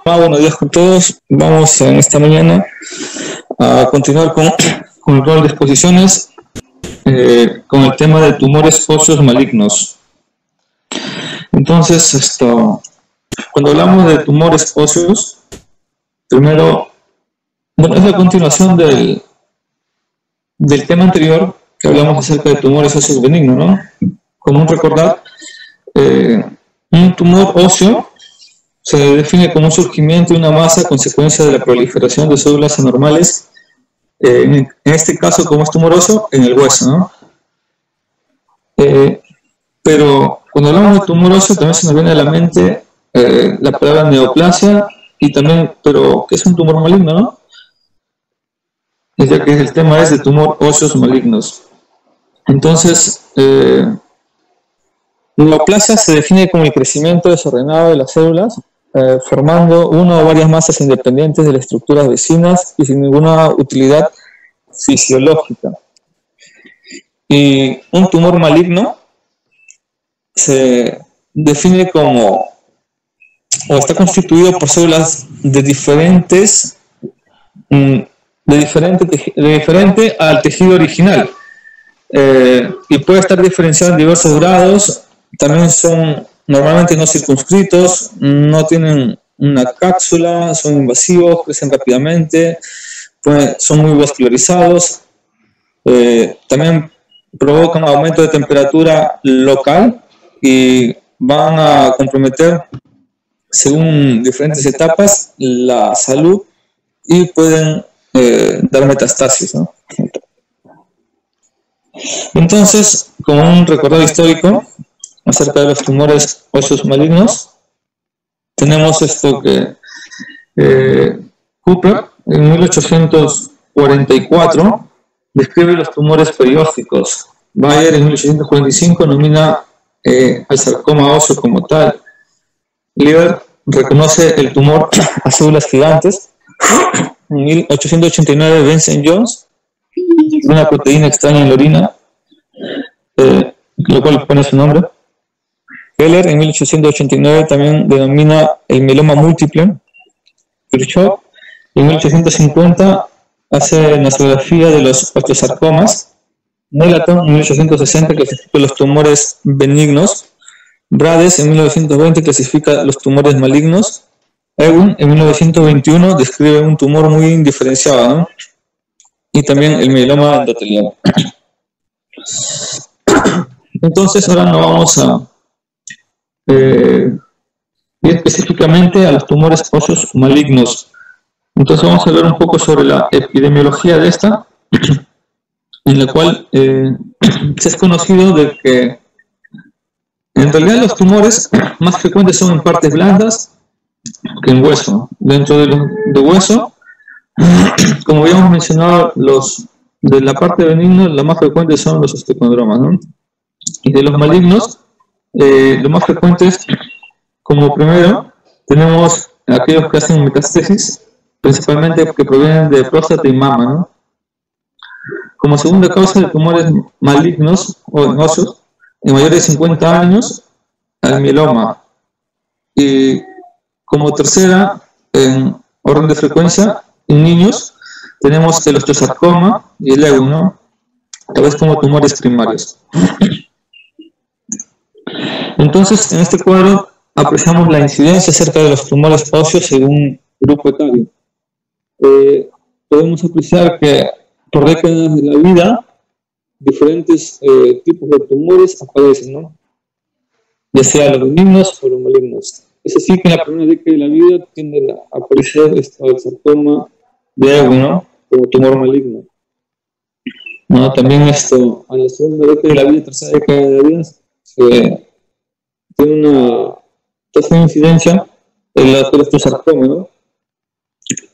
Buenos días con todos. Vamos en esta mañana a continuar con el rol de exposiciones con el tema de tumores óseos malignos. Entonces, cuando hablamos de tumores óseos, primero, bueno, es la continuación del tema anterior que hablamos acerca de tumores óseos benignos, ¿no? Como recordar, un tumor óseo se define como un surgimiento de una masa a consecuencia de la proliferación de células anormales, en este caso, como es tumor óseo, en el hueso, ¿no? Pero cuando hablamos de tumor óseo también se nos viene a la mente la palabra neoplasia y también, pero ¿qué es un tumor maligno, no? Ya que el tema es de tumor óseos malignos. Entonces, neoplasia se define como el crecimiento desordenado de las células, formando una o varias masas independientes de las estructuras vecinas y sin ninguna utilidad fisiológica. Y un tumor maligno se define como, o está constituido por células diferente al tejido original, y puede estar diferenciado en diversos grados. También son normalmente no circunscritos, no tienen una cápsula, son invasivos, crecen rápidamente, son muy vascularizados, también provocan aumento de temperatura local y van a comprometer, según diferentes etapas, la salud y pueden dar metastasis, ¿no? Entonces, como un recorrido histórico acerca de los tumores óseos malignos, tenemos esto que Cooper en 1844 describe los tumores periósticos. Bayer en 1845 nomina al sarcoma óseo como tal. Lieber reconoce el tumor a células gigantes. En 1889 Vincent Jones, una proteína extraña en la orina, lo cual pone su nombre. Heller en 1889 también denomina el mieloma múltiple. Kirchhoff en 1850 hace nosografía de los osteosarcomas. Nelaton en 1860 clasifica los tumores benignos. Brades en 1920 clasifica los tumores malignos. Ewing en 1921 describe un tumor muy indiferenciado, ¿no? Y también el mieloma endotelial. Entonces ahora nos vamos a ir específicamente a los tumores óseos malignos. Entonces vamos a hablar un poco sobre la epidemiología de esta, en la cual se es conocido de que en realidad los tumores más frecuentes son en partes blandas que en hueso. Dentro de hueso, como habíamos mencionado, los de la parte benigna, los más frecuentes son los osteocondromas, ¿no? Y de los malignos, los más frecuentes, como primero, tenemos aquellos que hacen metastasis, principalmente que provienen de próstata y mama, ¿no? Como segunda causa de tumores malignos o en óseos, en mayores de 50 años, el mieloma. Y como tercera, en orden de frecuencia, en niños, tenemos el osteosarcoma y el Ewing, ¿no? Tal vez como tumores primarios. Entonces, en este cuadro apreciamos la incidencia acerca de los tumores óseos según grupo etario. Podemos apreciar que por décadas de la vida, diferentes tipos de tumores aparecen, ¿no? Ya sea los benignos o los malignos. Es así que en la primera década de la vida tiende a aparecer el sarcoma de Ewing, ¿no? Como tumor maligno. ¿No? También a la segunda década de la vida, tercera década de la vida, tiene una tasa de incidencia en la osteosarcoma, ¿no?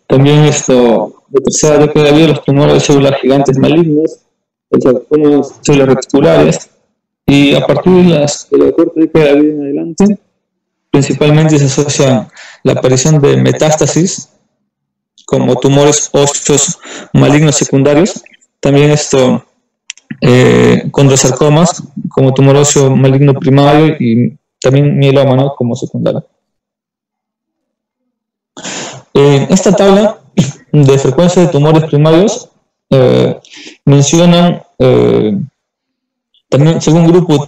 También de tercera década de la vida, los tumores de células gigantes malignas, el sarcoma, células reticulares, y a partir de la cuarta década de la vida en adelante, principalmente se asocia la aparición de metástasis como tumores óseos malignos secundarios, también condrosarcomas como tumor óseo maligno primario y también mieloma, ¿no? Como secundario. En esta tabla de frecuencia de tumores primarios mencionan también según grupo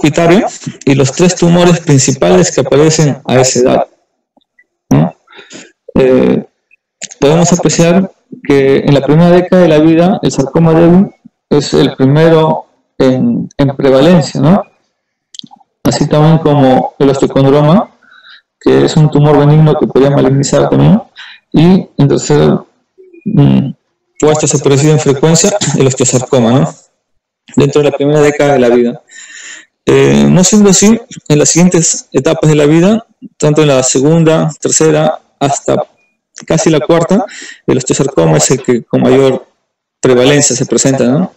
etario y los 3 tumores principales que aparecen a esa edad, ¿no? Podemos apreciar que en la primera década de la vida el sarcoma de Ewing es el primero en prevalencia, ¿no? Así también como el osteocondroma, que es un tumor benigno que podría malignizar también, y en tercer puesto se preside en frecuencia el osteosarcoma, ¿no? Dentro de la primera década de la vida. No siendo así, en las siguientes etapas de la vida, tanto en la segunda, tercera, hasta casi la cuarta, el osteosarcoma es el que con mayor prevalencia se presenta, ¿no?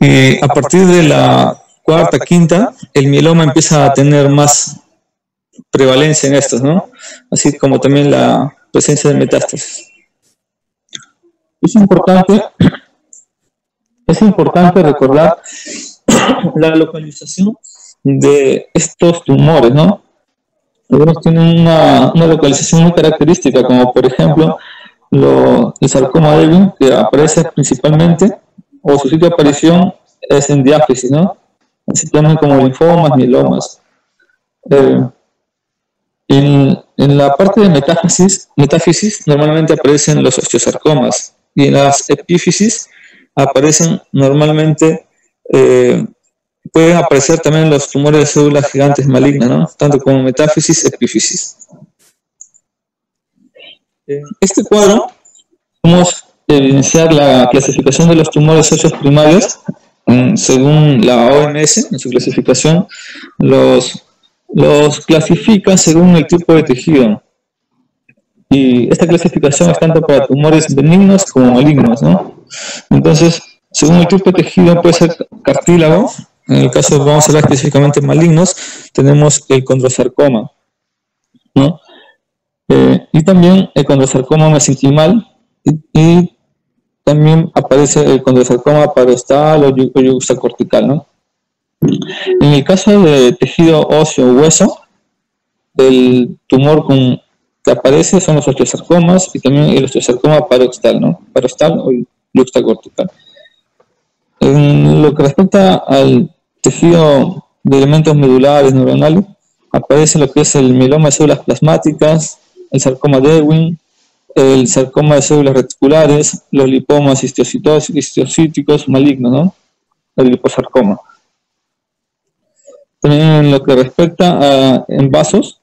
Y a partir de la cuarta, quinta, el mieloma empieza a tener más prevalencia en estos, ¿no? Así como también la presencia de metástasis. Es importante recordar la localización de estos tumores, ¿no? Algunos tienen una localización muy característica, como por ejemplo el sarcoma de Ewing, que aparece principalmente, o su sitio de aparición es en diáfisis, ¿no? Así también como linfomas, mielomas. En la parte de metáfisis normalmente aparecen los osteosarcomas, y en las epífisis aparecen normalmente, pueden aparecer también los tumores de células gigantes malignas, ¿no? Tanto como metáfisis, epífisis. En este cuadro vamos a evidenciar la clasificación de los tumores óseos primarios. Según la OMS, en su clasificación, los clasifica según el tipo de tejido. Y esta clasificación es tanto para tumores benignos como malignos, ¿no? Entonces, según el tipo de tejido puede ser cartílago. En el caso, vamos a hablar específicamente malignos, tenemos el condrosarcoma, ¿no? Y también el condrosarcoma mesenquimal, y también aparece el condrosarcoma parostal o yuxtacortical, ¿no? En el caso de tejido óseo o hueso, el tumor que aparece son los osteosarcomas y también el osteosarcoma parostal, ¿no? Parostal o yuxtacortical. En lo que respecta al tejido de elementos medulares, neuronales, aparece lo que es el mieloma de células plasmáticas, el sarcoma de Ewing, el sarcoma de células reticulares, los lipomas histocíticos malignos, ¿no? El liposarcoma. También en lo que respecta a en vasos,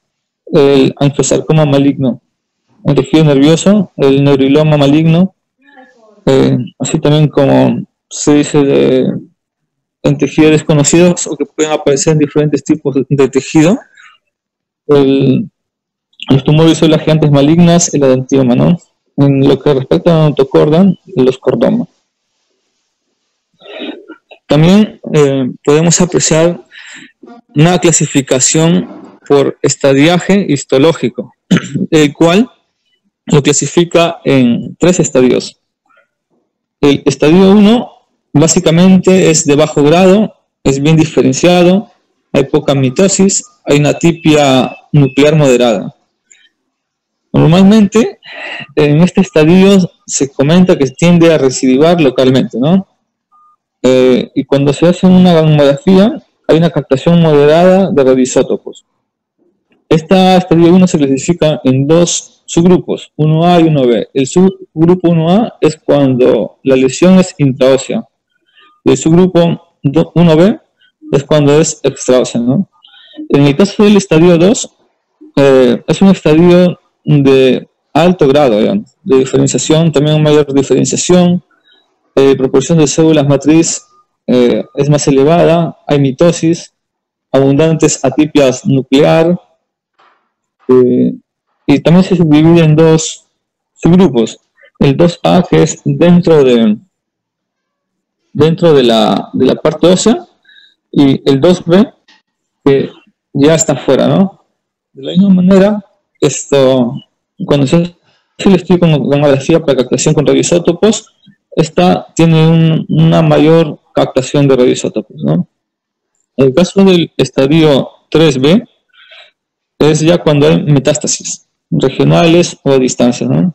el angiosarcoma maligno, el tejido nervioso, el neuriloma maligno, así también como se dice en tejidos desconocidos o que pueden aparecer en diferentes tipos de tejido, los tumores de células gigantes malignas, el adentioma, ¿no? En lo que respecta a notocorda, los cordoma. También podemos apreciar una clasificación por estadiaje histológico, el cual lo clasifica en 3 estadios. El estadio 1 básicamente es de bajo grado, es bien diferenciado, hay poca mitosis, hay una atipia nuclear moderada. Normalmente en este estadio se comenta que tiende a recidivar localmente, ¿no? Y cuando se hace una gamografía hay una captación moderada de radioisótopos. Esta estadio 1 se clasifica en 2 subgrupos, 1A y 1B. El subgrupo 1A es cuando la lesión es intraósea. El subgrupo 1B es cuando es extraósea, ¿no? En el caso del estadio 2, es un estadio de alto grado, digamos, de diferenciación, también mayor diferenciación, proporción de células matriz es más elevada, hay mitosis, abundantes atipias nuclear, y también se subdivide en 2 subgrupos. El 2A, que es dentro de la parte ósea, y el 2B, que ya está fuera, ¿no? De la misma manera, cuando se hace el estudio con gamografía para captación con radioisótopos, esta tiene una mayor captación de radioisótopos, ¿no? En el caso del estadio 3B, es ya cuando hay metástasis, regionales o a distancia, ¿no?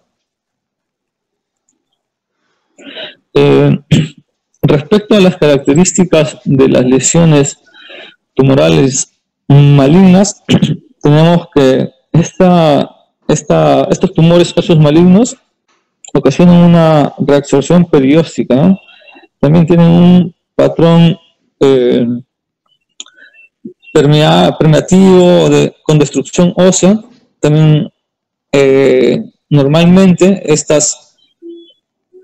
Respecto a las características de las lesiones tumorales malignas, tenemos que estos tumores óseos malignos ocasionan una reabsorción perióstica, ¿no? También tienen un patrón permeativo con destrucción ósea. También normalmente estas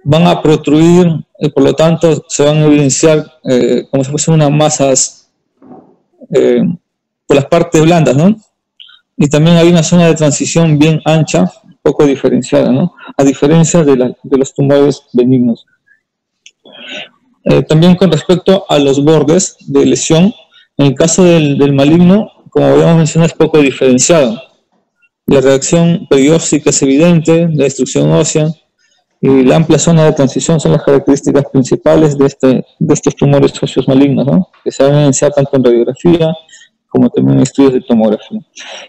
van a protruir y por lo tanto se van a evidenciar como si fuesen unas masas por las partes blandas, ¿no? Y también hay una zona de transición bien ancha, poco diferenciada, ¿no? A diferencia de los tumores benignos. También con respecto a los bordes de lesión, en el caso del maligno, como habíamos mencionado, es poco diferenciado. La reacción perióstica es evidente, la destrucción ósea y la amplia zona de transición son las características principales de estos tumores óseos malignos, ¿no? Que se van a evidenciar tanto en radiografía como también en estudios de tomografía.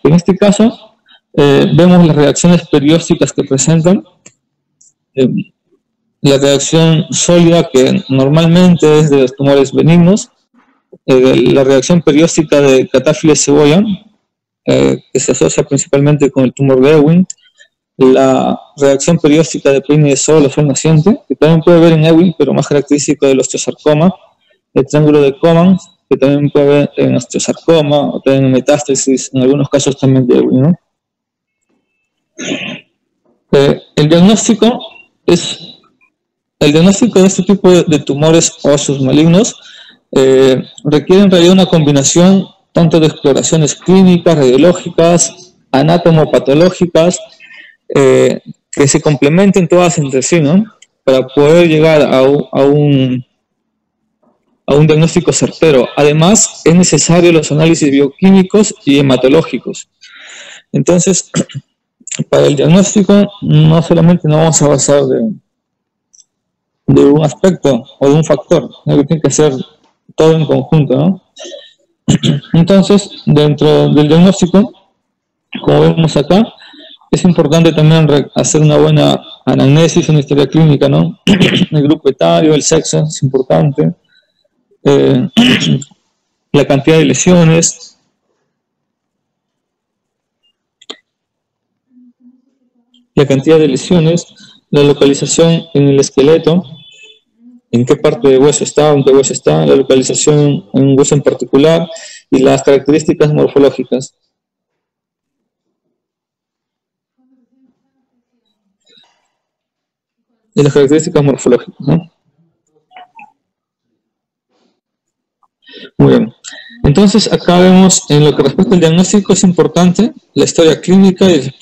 En este caso, vemos las reacciones periósticas que presentan. La reacción sólida, que normalmente es de los tumores benignos, la reacción perióstica de catáfiles cebolla, que se asocia principalmente con el tumor de Ewing, la reacción perióstica de peine de sol o sol naciente, que también puede haber en Ewing, pero más característico del osteosarcoma, el triángulo de Coman, que también puede haber en osteosarcoma, o también en metástasis, en algunos casos también de Ewing, ¿no? El diagnóstico de este tipo de tumores óseos malignos requiere en realidad una combinación tanto de exploraciones clínicas, radiológicas, anatomopatológicas, que se complementen todas entre sí, ¿no? Para poder llegar a un diagnóstico certero. Además, es necesario los análisis bioquímicos y hematológicos. Entonces, para el diagnóstico no solamente nos vamos a basar de un aspecto o de un factor, ¿no? Que tiene que ser todo en conjunto, ¿no? Entonces, dentro del diagnóstico, como vemos acá, es importante también hacer una buena anamnesis, una historia clínica, ¿no? El grupo etario, el sexo es importante, la cantidad de lesiones, la localización en el esqueleto, en qué parte de hueso está, en qué hueso está, la localización en un hueso en particular y las características morfológicas. ¿No? Muy bien. Entonces, acá vemos, en lo que respecta al diagnóstico, es importante la historia clínica y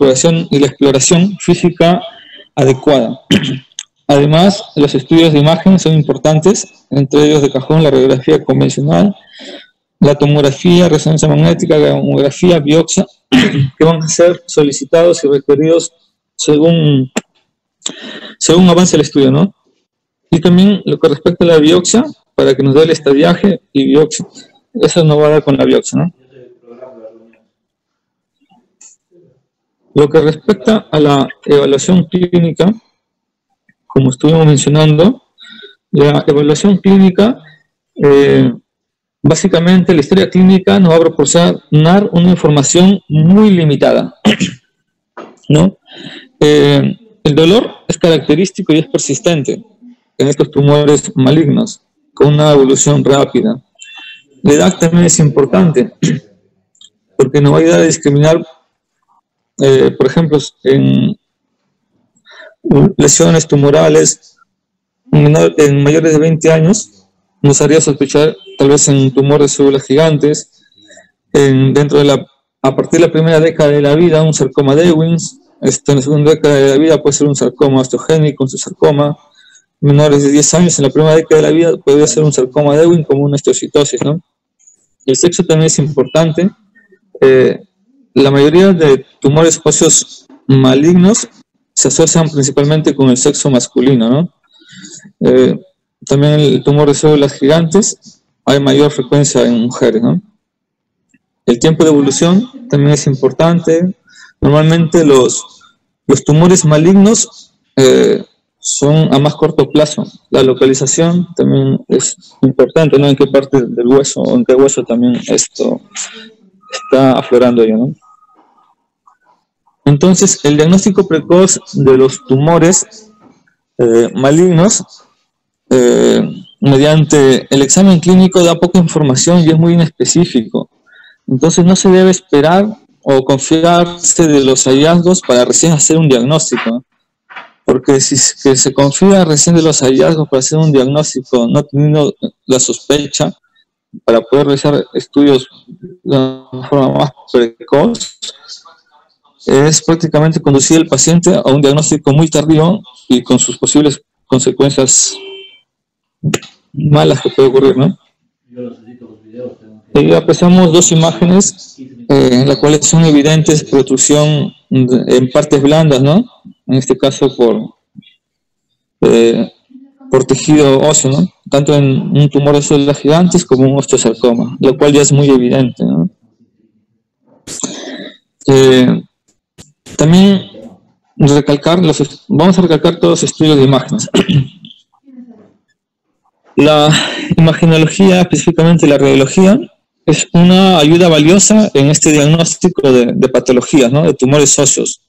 la exploración física adecuada. Además, los estudios de imagen son importantes, entre ellos de cajón la radiografía convencional, la tomografía, resonancia magnética, la gamografía, biopsia, que van a ser solicitados y requeridos según avance el estudio, ¿no? Y también lo que respecta a la biopsia, para que nos dé el estadiaje y biopsia. Eso nos va a dar con la biopsia, ¿no? Lo que respecta a la evaluación clínica, como estuvimos mencionando, la evaluación clínica, básicamente la historia clínica nos va a proporcionar una información muy limitada, ¿no? El dolor es característico y es persistente en estos tumores malignos, con una evolución rápida. La edad también es importante, porque nos va a ayudar a discriminar, por ejemplo, en lesiones tumorales en mayores de 20 años, nos haría sospechar tal vez en tumor de células gigantes, a partir de la primera década de la vida, un sarcoma de Ewings, en la segunda década de la vida puede ser un sarcoma osteogénico, un sarcoma, menores de 10 años, en la primera década de la vida puede ser un sarcoma de Ewing como una osteocitosis, ¿no? El sexo también es importante. La mayoría de tumores óseos malignos se asocian principalmente con el sexo masculino, ¿no? También el tumor de células gigantes hay mayor frecuencia en mujeres, ¿no? El tiempo de evolución también es importante. Normalmente los tumores malignos son a más corto plazo. La localización también es importante, ¿no? En qué parte del hueso o en qué hueso también esto está aflorando ya, ¿no? Entonces, el diagnóstico precoz de los tumores malignos mediante el examen clínico da poca información y es muy inespecífico. Entonces no se debe esperar o confiarse de los hallazgos para recién hacer un diagnóstico, porque si que se confía recién de los hallazgos para hacer un diagnóstico, no teniendo la sospecha para poder realizar estudios de una forma más precoz, es prácticamente conducir al paciente a un diagnóstico muy tardío y con sus posibles consecuencias malas que puede ocurrir, ¿no? Y apreciamos dos imágenes en las cuales son evidentes protrusión en partes blandas, ¿no? En este caso por tejido óseo, ¿no? Tanto en un tumor de células gigantes como un osteosarcoma, lo cual ya es muy evidente, ¿no? También vamos a recalcar todos los estudios de imágenes. La imagenología, específicamente la radiología, es una ayuda valiosa en este diagnóstico de patologías, ¿no? De tumores óseos,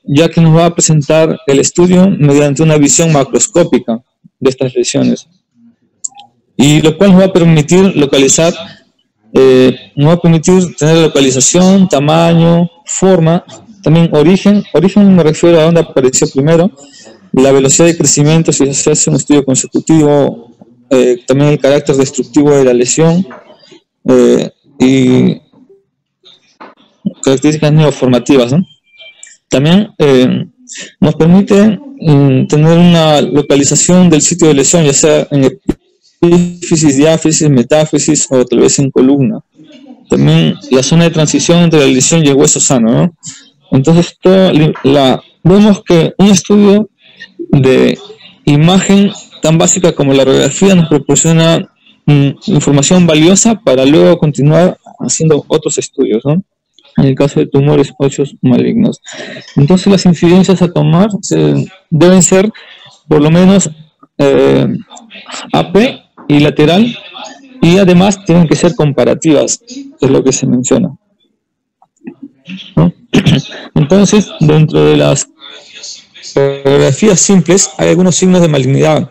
ya que nos va a presentar el estudio mediante una visión macroscópica de estas lesiones, y lo cual nos va a permitir localizar, nos va a permitir tener localización, tamaño, forma, también origen me refiero a dónde apareció primero, la velocidad de crecimiento si se hace un estudio consecutivo, también el carácter destructivo de la lesión, y características neoformativas, ¿no? También nos permite tener una localización del sitio de lesión, ya sea en epífisis, diáfisis, metáfisis o tal vez en columna. También la zona de transición entre la lesión y el hueso sano, ¿no? Entonces, vemos que un estudio de imagen tan básica como la radiografía nos proporciona información valiosa para luego continuar haciendo otros estudios, ¿no? En el caso de tumores óseos malignos. Entonces las incidencias a tomar deben ser por lo menos AP y lateral, y además tienen que ser comparativas, es lo que se menciona, ¿no? Entonces, dentro de las radiografías simples hay algunos signos de malignidad,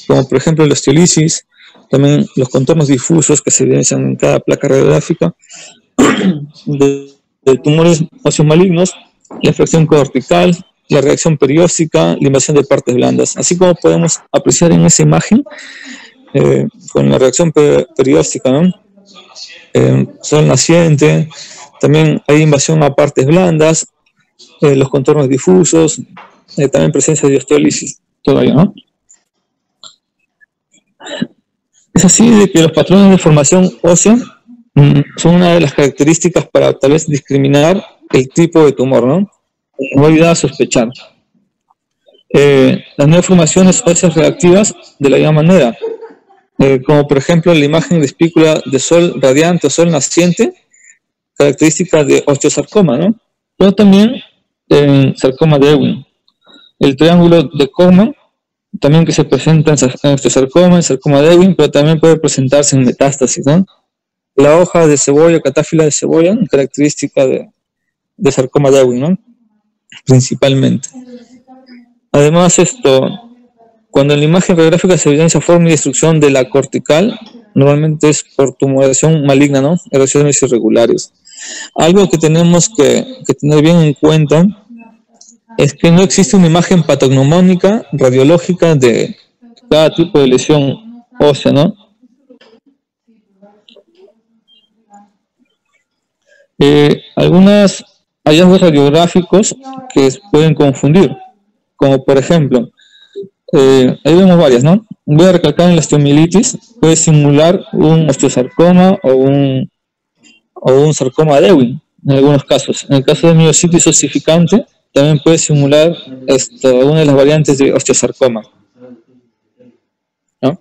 como por ejemplo la osteolisis, también los contornos difusos que se evidencian en cada placa radiográfica de tumores óseos malignos, la fracción cortical, la reacción perióstica, la invasión de partes blandas, así como podemos apreciar en esa imagen con la reacción perióstica, ¿no? Sol naciente, también hay invasión a partes blandas, los contornos difusos, también presencia de osteólisis todavía, ¿no? Es así de que los patrones de formación ósea son una de las características para tal vez discriminar el tipo de tumor, ¿no? No ayuda a sospechar. Las neoformaciones óseas reactivas de la misma manera, como por ejemplo la imagen de espícula de sol radiante o sol naciente, características de osteosarcoma, ¿no? Pero también en sarcoma de Ewing. El triángulo de Kohmann, también que se presenta en osteosarcoma, en sarcoma de Ewing, pero también puede presentarse en metástasis, ¿no? La hoja de cebolla, catáfila de cebolla, característica de sarcoma de Ewing, ¿no? Principalmente. Además, cuando en la imagen radiográfica se evidencia forma y destrucción de la cortical, normalmente es por tumoración maligna, ¿no? Erosiones irregulares. Algo que tenemos que tener bien en cuenta es que no existe una imagen patognomónica radiológica de cada tipo de lesión ósea, ¿no? Algunos hallazgos radiográficos que pueden confundir, como por ejemplo, ahí vemos varias, ¿no? Voy a recalcar en la osteomielitis, puede simular un osteosarcoma o un sarcoma de Ewing, en algunos casos. En el caso de miositis osificante, también puede simular una de las variantes de osteosarcoma, ¿no?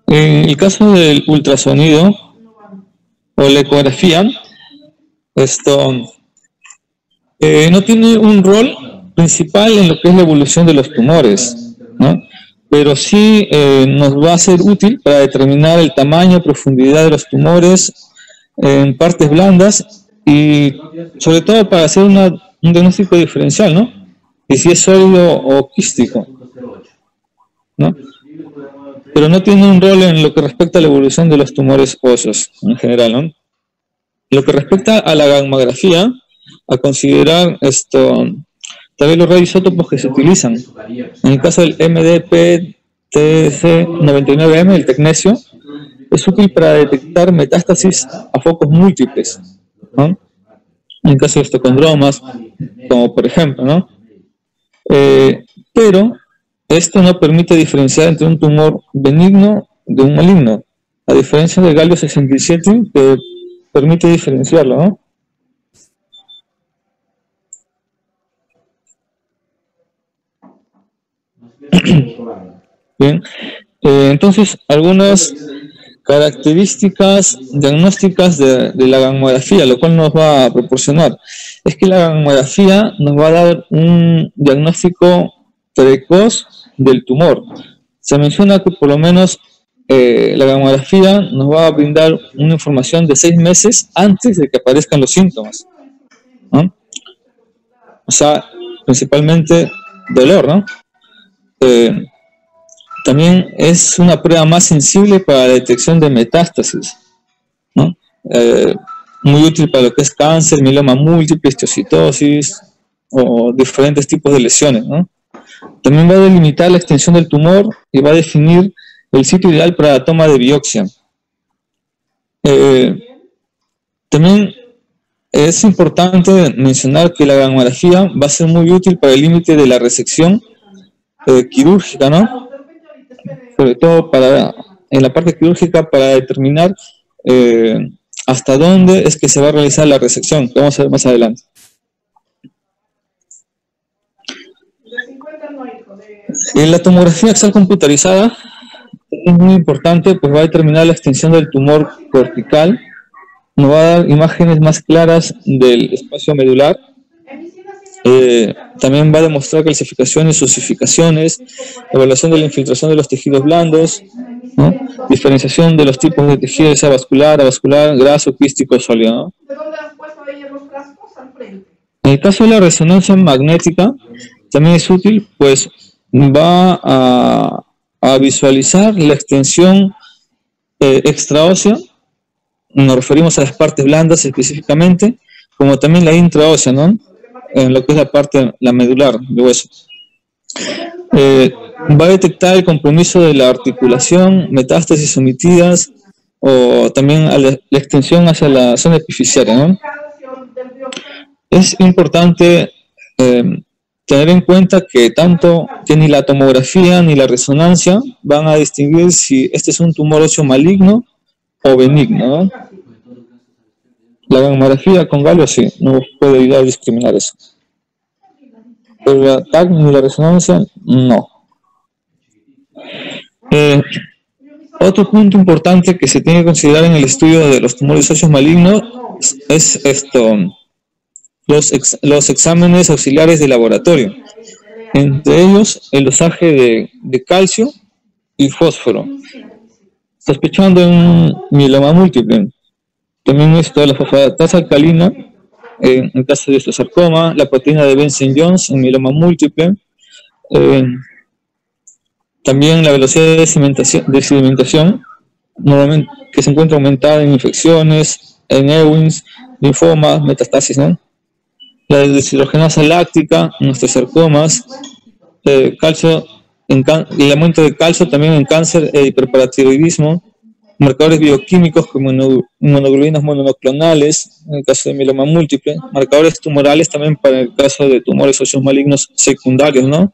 En el caso del ultrasonido o la ecografía, esto no tiene un rol principal en lo que es la evolución de los tumores, ¿no? Pero sí nos va a ser útil para determinar el tamaño y profundidad de los tumores en partes blandas y sobre todo para hacer un diagnóstico diferencial, ¿no? Y si es sólido o quístico, ¿no? Pero no tiene un rol en lo que respecta a la evolución de los tumores óseos en general, ¿no? Lo que respecta a la gamografía, a considerar también los radioisótopos que se utilizan. En el caso del MDP-TC99M, el tecnesio, es útil para detectar metástasis a focos múltiples, ¿no? En el caso de estocondromas, como por ejemplo, ¿no? Pero esto no permite diferenciar entre un tumor benigno de un maligno, a diferencia del galio 67, que permite diferenciarlo, ¿no? Bien, entonces algunas características diagnósticas de la gamografía, lo cual nos va a proporcionar, es que la gamografía nos va a dar un diagnóstico precoz del tumor. Se menciona que por lo menos la gamografía nos va a brindar una información de 6 meses antes de que aparezcan los síntomas, ¿no? O sea, principalmente dolor, ¿no? También es una prueba más sensible para la detección de metástasis, ¿no? Muy útil para lo que es cáncer, mieloma múltiple, histiocytosis o diferentes tipos de lesiones, ¿no? También va a delimitar la extensión del tumor y va a definir el sitio ideal para la toma de biopsia. También es importante mencionar que la gamografía va a ser muy útil para el límite de la resección quirúrgica, ¿no? Sobre todo en la parte quirúrgica para determinar hasta dónde es que se va a realizar la resección, que vamos a ver más adelante. En la tomografía axial computarizada es muy importante, pues va a determinar la extensión del tumor cortical, nos va a dar imágenes más claras del espacio medular, también va a demostrar calcificaciones, osificaciones, evaluación de la infiltración de los tejidos blandos, ¿no? Diferenciación de los tipos de tejido, sea vascular, avascular, graso, quístico, sólido, ¿no? En el caso de la resonancia magnética, también es útil, pues va a visualizar la extensión extraósea, nos referimos a las partes blandas específicamente, como también la intraósea, ¿no? En lo que es la parte, la medular de hueso. Va a detectar el compromiso de la articulación, metástasis omitidas, o también a la extensión hacia la zona epifisiaria, ¿no? Es importante tener en cuenta que ni la tomografía ni la resonancia van a distinguir si este es un tumor óseo maligno o benigno, ¿no? La gamografía con galio sí, nos puede ayudar a discriminar eso. Pero la TAC ni la resonancia, no. Otro punto importante que se tiene que considerar en el estudio de los tumores óseos malignos es los exámenes auxiliares de laboratorio. Entre ellos, el dosaje de calcio y fósforo. Sospechando un mieloma múltiple. También la fosfatasa alcalina, en el caso de osteosarcoma, la proteína de Benson-Jones en mieloma múltiple, también la velocidad de sedimentación, normalmente que se encuentra aumentada en infecciones, en Ewings, linfomas, metastasis, ¿no? La deshidrogenasa láctica en osteosarcomas, calcio, el aumento de calcio también en cáncer e hiperparatiroidismo, marcadores bioquímicos como inmunoglobulinas monoclonales, en el caso de mieloma múltiple, marcadores tumorales también para el caso de tumores óseos malignos secundarios, ¿no?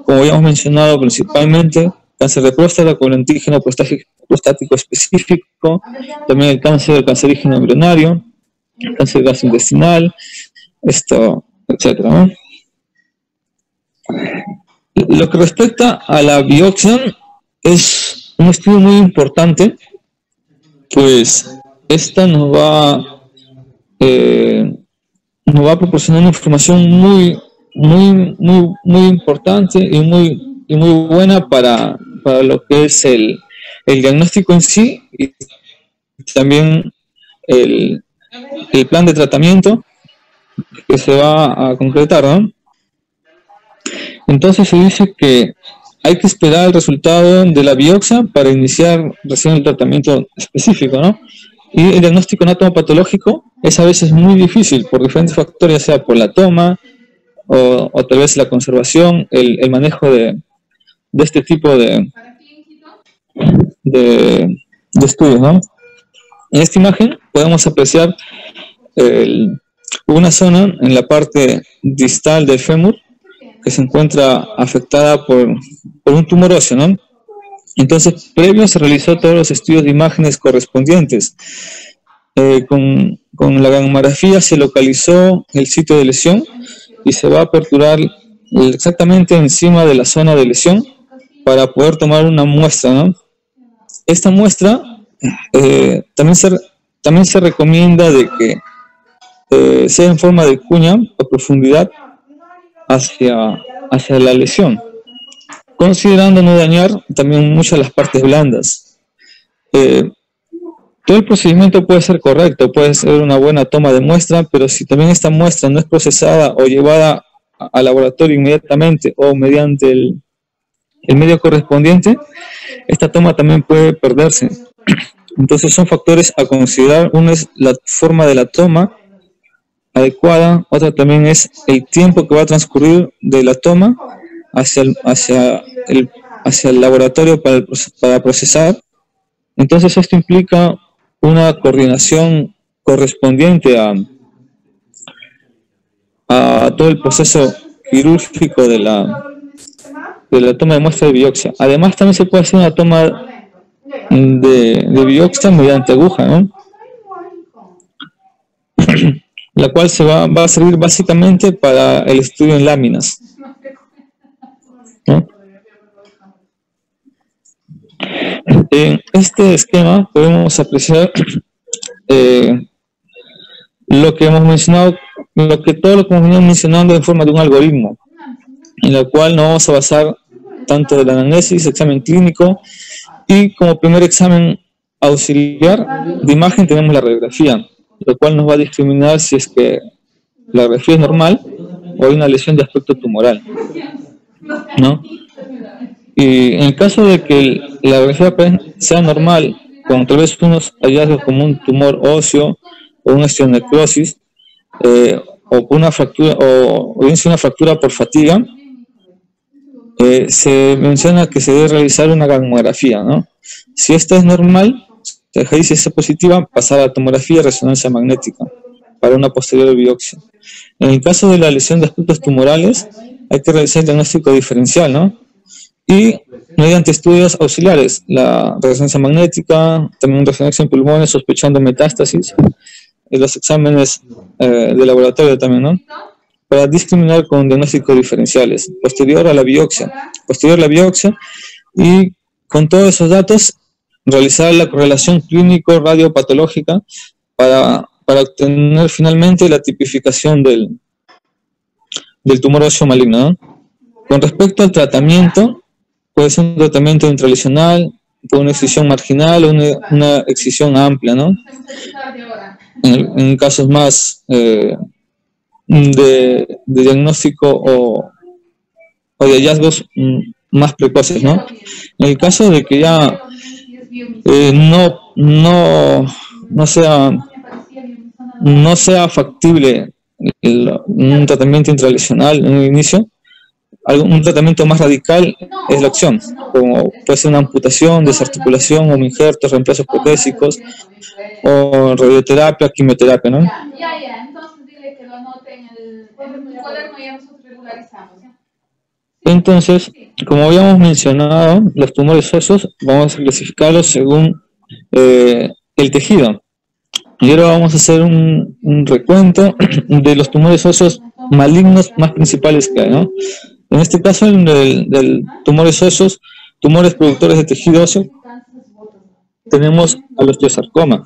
Como habíamos mencionado, principalmente cáncer de próstata con antígeno prostático específico, también el cáncer cancerígeno embrionario, el cáncer gastrointestinal, etcétera, ¿no? Lo que respecta a la biopsia, es un estudio muy importante, pues esta nos va a proporcionar una información muy importante y muy buena para lo que es el diagnóstico en sí, y también el plan de tratamiento que se va a concretar, ¿no? Entonces se dice que hay que esperar el resultado de la biopsia para iniciar recién el tratamiento específico, ¿no? Y el diagnóstico anatomopatológico es a veces muy difícil por diferentes factores, ya sea por la toma o tal vez la conservación, el manejo de este tipo de estudios, ¿no? En esta imagen podemos apreciar una zona en la parte distal del fémur que se encuentra afectada por un tumor óseo, ¿no? Entonces, previo se realizó todos los estudios de imágenes correspondientes. Con la gamografía se localizó el sitio de lesión y se va a aperturar exactamente encima de la zona de lesión para poder tomar una muestra, ¿no? Esta muestra también se recomienda de que sea en forma de cuña a profundidad hacia la lesión, considerando no dañar también muchas las partes blandas. Todo el procedimiento puede ser correcto, puede ser una buena toma de muestra, pero si también esta muestra no es procesada o llevada al laboratorio inmediatamente o mediante el medio correspondiente, esta toma también puede perderse. Entonces son factores a considerar. Uno es la forma de la toma adecuada, otra también es el tiempo que va a transcurrir de la toma hacia el laboratorio para procesar. Entonces esto implica una coordinación correspondiente a todo el proceso quirúrgico de la toma de muestra de biopsia. Además también se puede hacer una toma de biopsia mediante aguja, ¿no? La cual va a servir básicamente para el estudio en láminas, ¿no? En este esquema podemos apreciar lo que hemos mencionado, todo lo que hemos venido mencionando en forma de un algoritmo, en el cual nos vamos a basar tanto de la anamnesis, examen clínico, y como primer examen auxiliar de imagen tenemos la radiografía, lo cual nos va a discriminar si es que la radiografía es normal o hay una lesión de aspecto tumoral, ¿no? Y en el caso de que la radiografía sea normal, con tal vez unos hallazgos como un tumor óseo o una osteonecrosis, o una fractura, o bien una fractura por fatiga, se menciona que se debe realizar una gamografía, ¿no? Si esta es normal, si es positiva, pasar a tomografía y resonancia magnética para una posterior biopsia. En el caso de la lesión de aspectos tumorales, hay que realizar el diagnóstico diferencial, ¿no? Y mediante estudios auxiliares, la resonancia magnética, también resonancia en pulmones, sospechando metástasis, y los exámenes de laboratorio también, ¿no? Para discriminar con diagnósticos diferenciales, posterior a la biopsia. Posterior a la biopsia, y con todos esos datos, realizar la correlación clínico-radiopatológica para obtener finalmente la tipificación del tumor óseo maligno, ¿no? Con respecto al tratamiento, puede ser un tratamiento intralesional, una excisión marginal o una excisión amplia, ¿no? En casos más de diagnóstico o de hallazgos más precoces, ¿no? En el caso de que ya no sea factible un tratamiento intralesional en el inicio, un tratamiento más radical es la opción, como puede ser una amputación, desarticulación o injertos, reemplazos protésicos o radioterapia, quimioterapia, ¿no? Entonces, como habíamos mencionado, los tumores óseos vamos a clasificarlos según el tejido. Y ahora vamos a hacer un recuento de los tumores óseos malignos más principales que hay, ¿no? En este caso, del tumores óseos, tumores productores de tejido óseo, tenemos al osteosarcoma,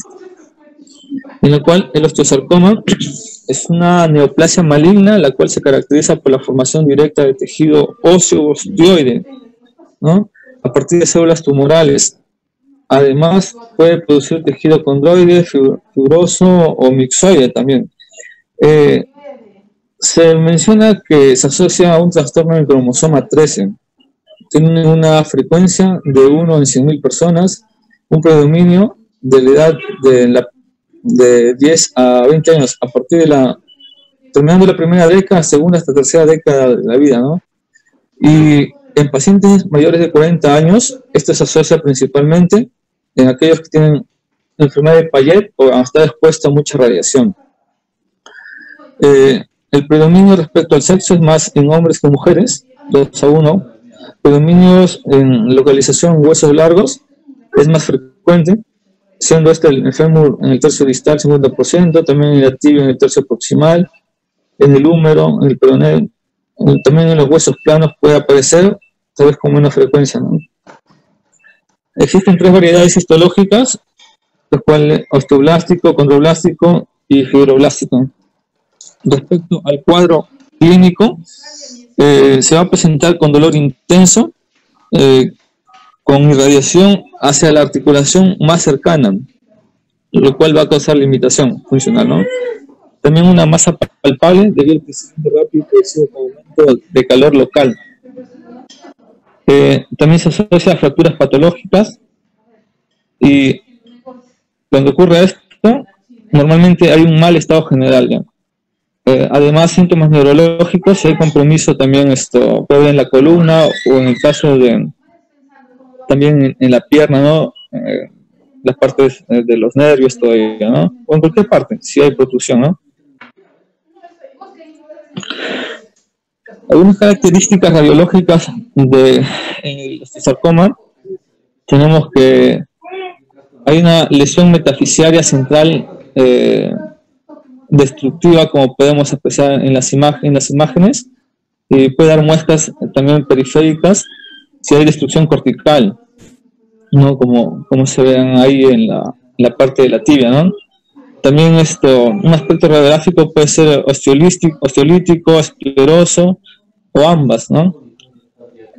en el cual el osteosarcoma es una neoplasia maligna, la cual se caracteriza por la formación directa de tejido óseo osteoide, ¿no?, a partir de células tumorales. Además, puede producir tejido condroide, fibroso o mixoide también. Se menciona que se asocia a un trastorno del cromosoma 13. Tiene una frecuencia de 1 en 100.000 personas, un predominio de la edad de 10 a 20 años, a partir de terminando la primera década, segunda hasta tercera década de la vida, ¿no? Y en pacientes mayores de 40 años, esto se asocia principalmente en aquellos que tienen enfermedad de Payet o han estado expuestos a mucha radiación. El predominio respecto al sexo es más en hombres que mujeres, 2-1. Predominios en localización en huesos largos es más frecuente, siendo este el fémur en el tercio distal 50%, también en el tibia en el tercio proximal, en el húmero, en el peroné, también en los huesos planos puede aparecer, tal vez con menos frecuencia, ¿no? Existen 3 variedades histológicas, los cuales osteoblástico, condroblástico y fibroblástico. Respecto al cuadro clínico, se va a presentar con dolor intenso, con irradiación hacia la articulación más cercana, lo cual va a causar limitación funcional, ¿no? También una masa palpable debido al crecimiento rápido y progresivo con aumento de calor local. También se asocia a fracturas patológicas, y cuando ocurre esto, normalmente hay un mal estado general, ¿ya? Además, síntomas neurológicos, si hay compromiso también puede haber en la columna o en el caso de también en la pierna, ¿no? Las partes de los nervios todavía, ¿no? O en cualquier parte, si hay protrusión, ¿no? Algunas características radiológicas del osteosarcoma, tenemos que hay una lesión metafisiaria central destructiva, como podemos apreciar en las imágenes, y puede dar muestras también periféricas si hay destrucción cortical, ¿no? Como se ven ahí en la parte de la tibia, ¿no? También un aspecto radiográfico puede ser osteolítico, escleroso o ambas, ¿no?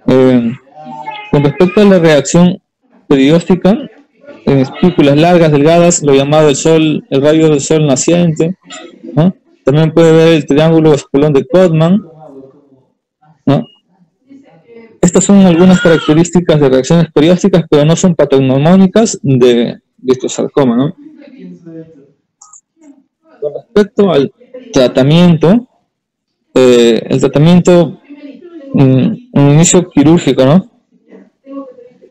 Con respecto a la reacción perióstica, en espículas largas, delgadas, lo llamado el rayo del sol naciente, ¿no? También puede ver el triángulo espolón de Codman, ¿no? Estas son algunas características de reacciones periósticas, pero no son patognomónicas de osteosarcoma, ¿no? Con respecto al tratamiento, el tratamiento un inicio quirúrgico, ¿no?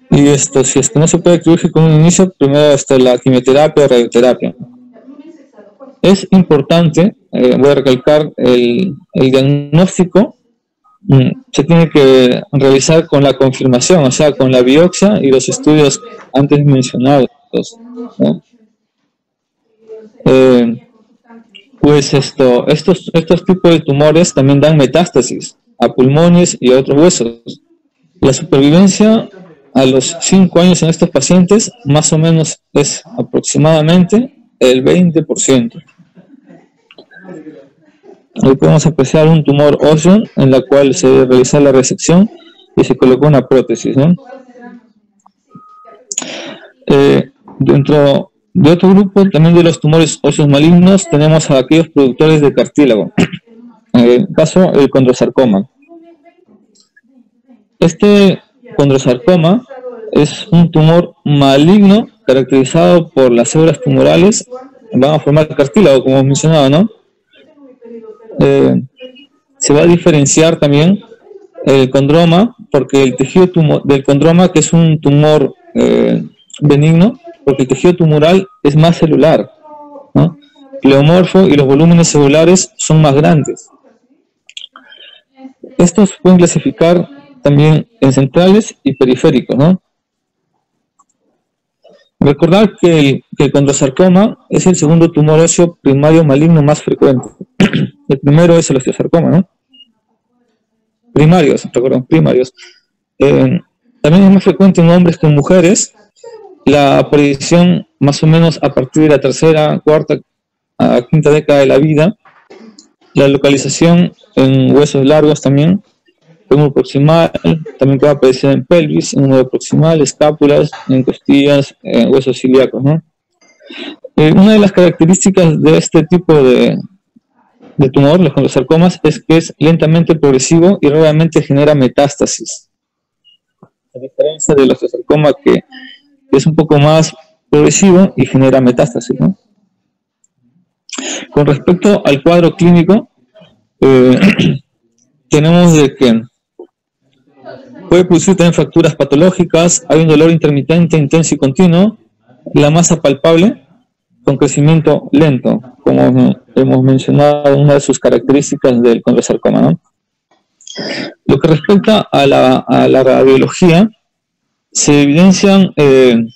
Y si es que no se puede quirúrgico en un inicio, primero la quimioterapia o radioterapia. Es importante, voy a recalcar, el diagnóstico se tiene que realizar con la confirmación, o sea, con la biopsia y los estudios antes mencionados, ¿no? Pues estos tipos de tumores también dan metástasis a pulmones y a otros huesos. La supervivencia a los 5 años en estos pacientes más o menos es aproximadamente el 20%. Hoy podemos apreciar un tumor óseo en la cual se debe realizar la resección y se colocó una prótesis, ¿no? Dentro de otro grupo también de los tumores óseos malignos tenemos a aquellos productores de cartílago, en el caso el condrosarcoma. Este condrosarcoma es un tumor maligno caracterizado por las células tumorales, van a formar cartílago, como hemos mencionado, ¿no? Se va a diferenciar también el condroma, porque el tejido del condroma, que es un tumor benigno, porque el tejido tumoral es más celular, ¿no? Pleomorfo, y los volúmenes celulares son más grandes. Estos pueden clasificar también en centrales y periféricos, ¿no? Recordar que el condrosarcoma es el segundo tumor óseo primario maligno más frecuente. El primero es el osteosarcoma, ¿no? Primarios. también es más frecuente en hombres que en mujeres. La aparición más o menos a partir de la tercera, cuarta a quinta década de la vida. La localización en huesos largos también, fémur proximal, también puede aparecer en pelvis, en húmero proximal, escápulas, en costillas, en huesos ilíacos, ¿no? Una de las características de este tipo de tumor, los conglosarcomas, es que es lentamente progresivo y raramente genera metástasis. A diferencia del osteosarcoma, que es un poco más progresivo y genera metástasis, ¿no? Con respecto al cuadro clínico, tenemos de que puede producir también fracturas patológicas, hay un dolor intermitente, intenso y continuo, la masa palpable con crecimiento lento, como hemos mencionado, una de sus características del conglosarcoma, ¿no? Lo que respecta a la radiología, se evidencian el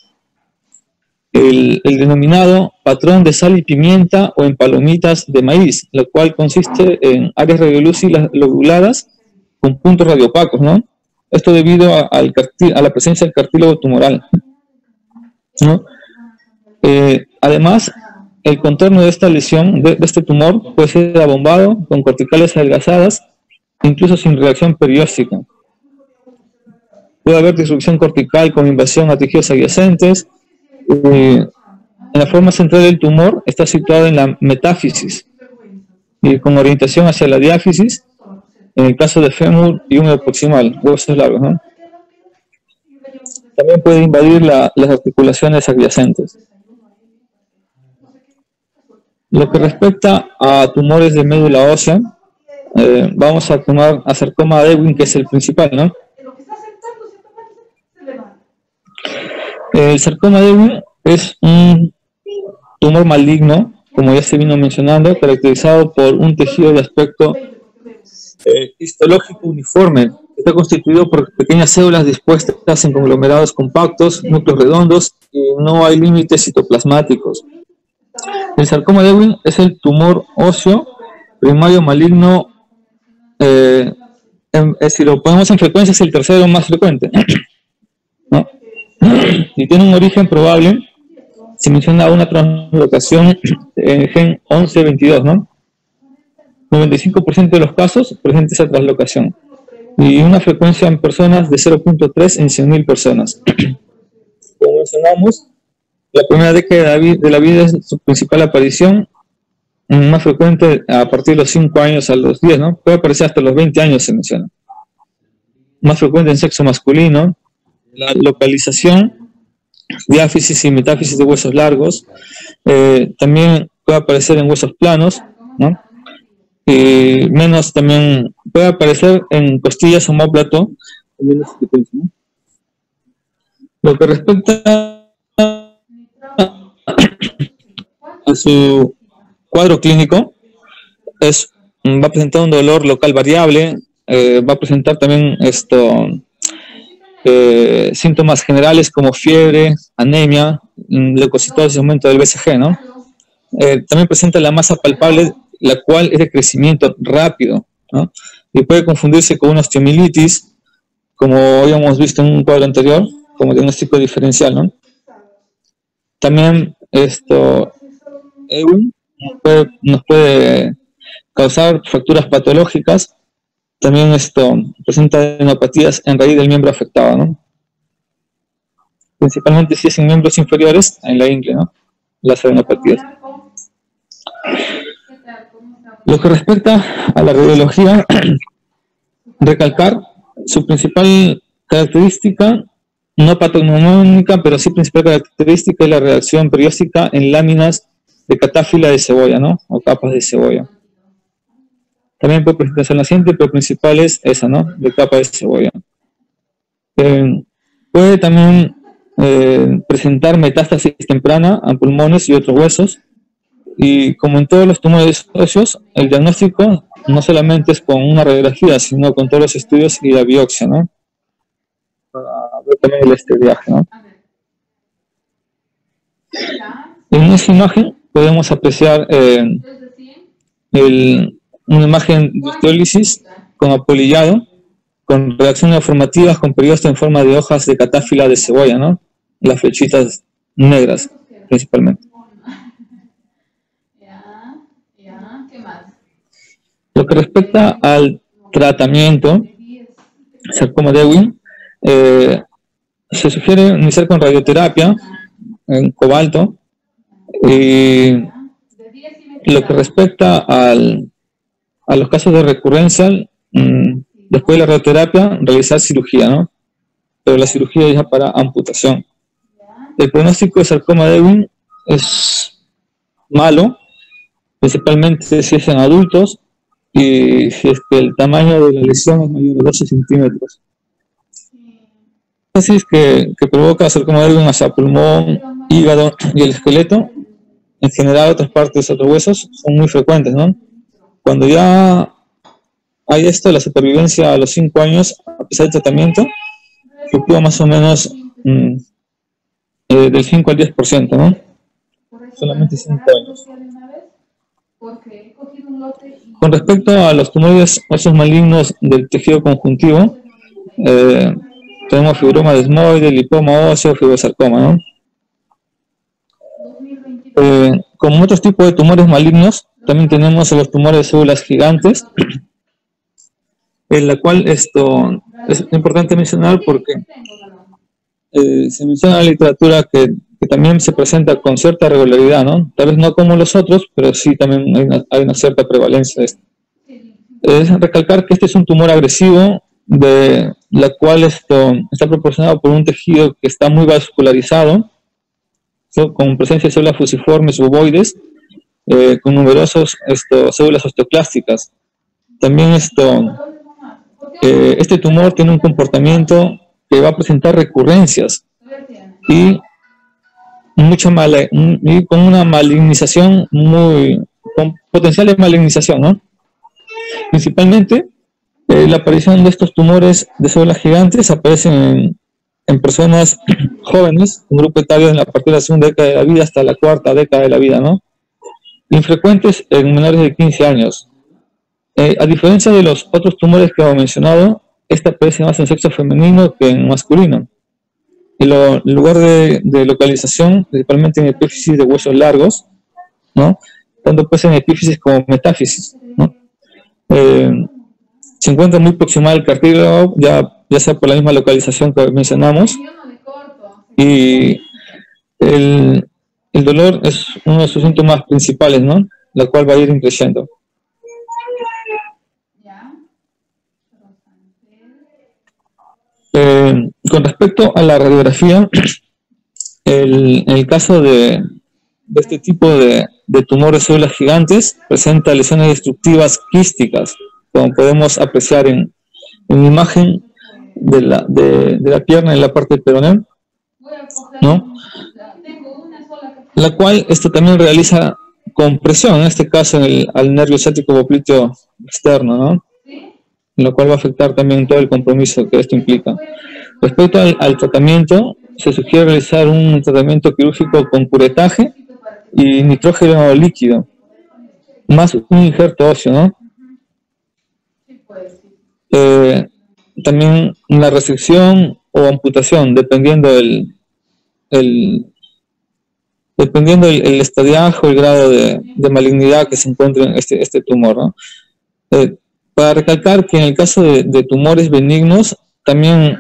denominado patrón de sal y pimienta o en palomitas de maíz, lo cual consiste en áreas radiolúcidas lobuladas con puntos radiopacos, ¿no? Esto debido a la presencia del cartílago tumoral, ¿no? Además, el contorno de esta lesión, de este tumor, puede ser abombado con corticales adelgazadas, incluso sin reacción perióstica. Puede haber disrupción cortical con invasión a tejidos adyacentes. En la forma central del tumor está situado en la metáfisis y con orientación hacia la diáfisis, en el caso de fémur y húmero proximal, huesos largos, ¿no? También puede invadir las articulaciones adyacentes. Lo que respecta a tumores de médula ósea, vamos a tomar a sarcoma de Ewing, que es el principal, ¿no? El sarcoma de Ewing es un tumor maligno, como ya se vino mencionando, caracterizado por un tejido de aspecto histológico uniforme. Está constituido por pequeñas células dispuestas en conglomerados compactos, núcleos redondos, y no hay límites citoplasmáticos. El sarcoma de Ewing es el tumor óseo primario maligno, si lo ponemos en frecuencia, es el tercero más frecuente, ¿no? Y tiene un origen probable. Se menciona una translocación en el gen 1122, ¿no? 95% de los casos presenta esa translocación y una frecuencia en personas de 0.3 en 100.000 personas. Como mencionamos, la primera década de la vida es su principal aparición, más frecuente a partir de los 5 años a los 10, ¿no? Puede aparecer hasta los 20 años, se menciona. Más frecuente en sexo masculino. La localización, diáfisis y metáfisis de huesos largos, también puede aparecer en huesos planos, ¿no? Y menos también puede aparecer en costillas omóplato, ¿no? Lo que respecta a su cuadro clínico, va a presentar un dolor local variable, va a presentar también síntomas generales como fiebre, anemia, leucocitosis, aumento del BCG, ¿no? También presenta la masa palpable, la cual es de crecimiento rápido, ¿no? Y puede confundirse con una osteomielitis, como habíamos visto en un cuadro anterior, como diagnóstico diferencial, ¿no? También Ewing nos puede causar fracturas patológicas. También presenta adenopatías en raíz del miembro afectado, ¿no? Principalmente si es en miembros inferiores, en la ingle, ¿no? Las adenopatías. Lo que respecta a la radiología, recalcar su principal característica, no patognomónica, pero sí principal característica es la reacción perióstica en láminas de catáfila de cebolla, ¿no? O capas de cebolla. También puede presentarse en la siguiente, pero principal es esa, ¿no? De capa de cebolla. Puede también presentar metástasis temprana a pulmones y otros huesos. Y como en todos los tumores óseos, el diagnóstico no solamente es con una radiografía, sino con todos los estudios y la biopsia, ¿no? Para ver también el viaje, ¿no? En esta imagen podemos apreciar una imagen de osteólisis con apolillado, con reacciones formativas con periosto en forma de hojas de catáfila de cebolla, ¿no? Las flechitas negras, principalmente. Lo que respecta al tratamiento, sarcoma de Ewing, se sugiere iniciar con radioterapia en cobalto, y lo que respecta a los casos de recurrencia, después de la radioterapia, realizar cirugía, ¿no? Pero la cirugía es ya para amputación. El pronóstico de sarcoma de Ewing es malo, principalmente si es en adultos y si es que el tamaño de la lesión es mayor de 12 centímetros. Así es que provoca sarcoma de Ewing hacia pulmón, hígado y el esqueleto. En general, otras partes, otros huesos, son muy frecuentes, ¿no? Cuando ya hay esto, la supervivencia a los 5 años, a pesar del tratamiento, fluctúa más o menos del 5 al 10%, ¿no? Solamente 5 años. Con respecto a los tumores óseos malignos del tejido conjuntivo, tenemos fibroma desmoide, lipoma óseo, fibrosarcoma, ¿no? Como otros tipos de tumores malignos, también tenemos los tumores de células gigantes, en la cual esto es importante mencionar porque se menciona en la literatura que también se presenta con cierta regularidad, ¿no? Tal vez no como los otros, pero sí también hay una cierta prevalencia de esto. Es recalcar que este es un tumor agresivo, de la cual está proporcionado por un tejido que está muy vascularizado, con presencia de células fusiformes u ovoides, con numerosas células osteoclásticas. También este tumor tiene un comportamiento que va a presentar recurrencias y con una malignización con potencial de malignización, ¿no? Principalmente, la aparición de estos tumores de células gigantes aparecen en personas jóvenes, un grupo etario en la partir de la segunda década de la vida hasta la cuarta década de la vida, ¿no? Infrecuentes en menores de 15 años. A diferencia de los otros tumores que hemos mencionado, esta aparece más en sexo femenino que en masculino. El lugar de localización, principalmente en epífisis de huesos largos, ¿no? Tanto pues en epífisis como metáfisis, ¿no? Se encuentra muy proximal al cartílago, ya sea por la misma localización que mencionamos, y el dolor es uno de sus síntomas principales, ¿no? La cual va a ir creciendo. Con respecto a la radiografía, en el caso de este tipo de tumores de células gigantes, presenta lesiones destructivas quísticas, como podemos apreciar en la imagen de la pierna en la parte del peroné, ¿no? La cual esto también realiza compresión, en este caso al nervio ciático popliteo externo, ¿no? Lo cual va a afectar también todo el compromiso que esto implica. Respecto al tratamiento, se sugiere realizar un tratamiento quirúrgico con curetaje y nitrógeno líquido, más un injerto óseo, ¿no? También una resección o amputación, dependiendo el estadiaje o el grado de malignidad que se encuentre en este tumor, ¿no? Para recalcar que en el caso de tumores benignos, también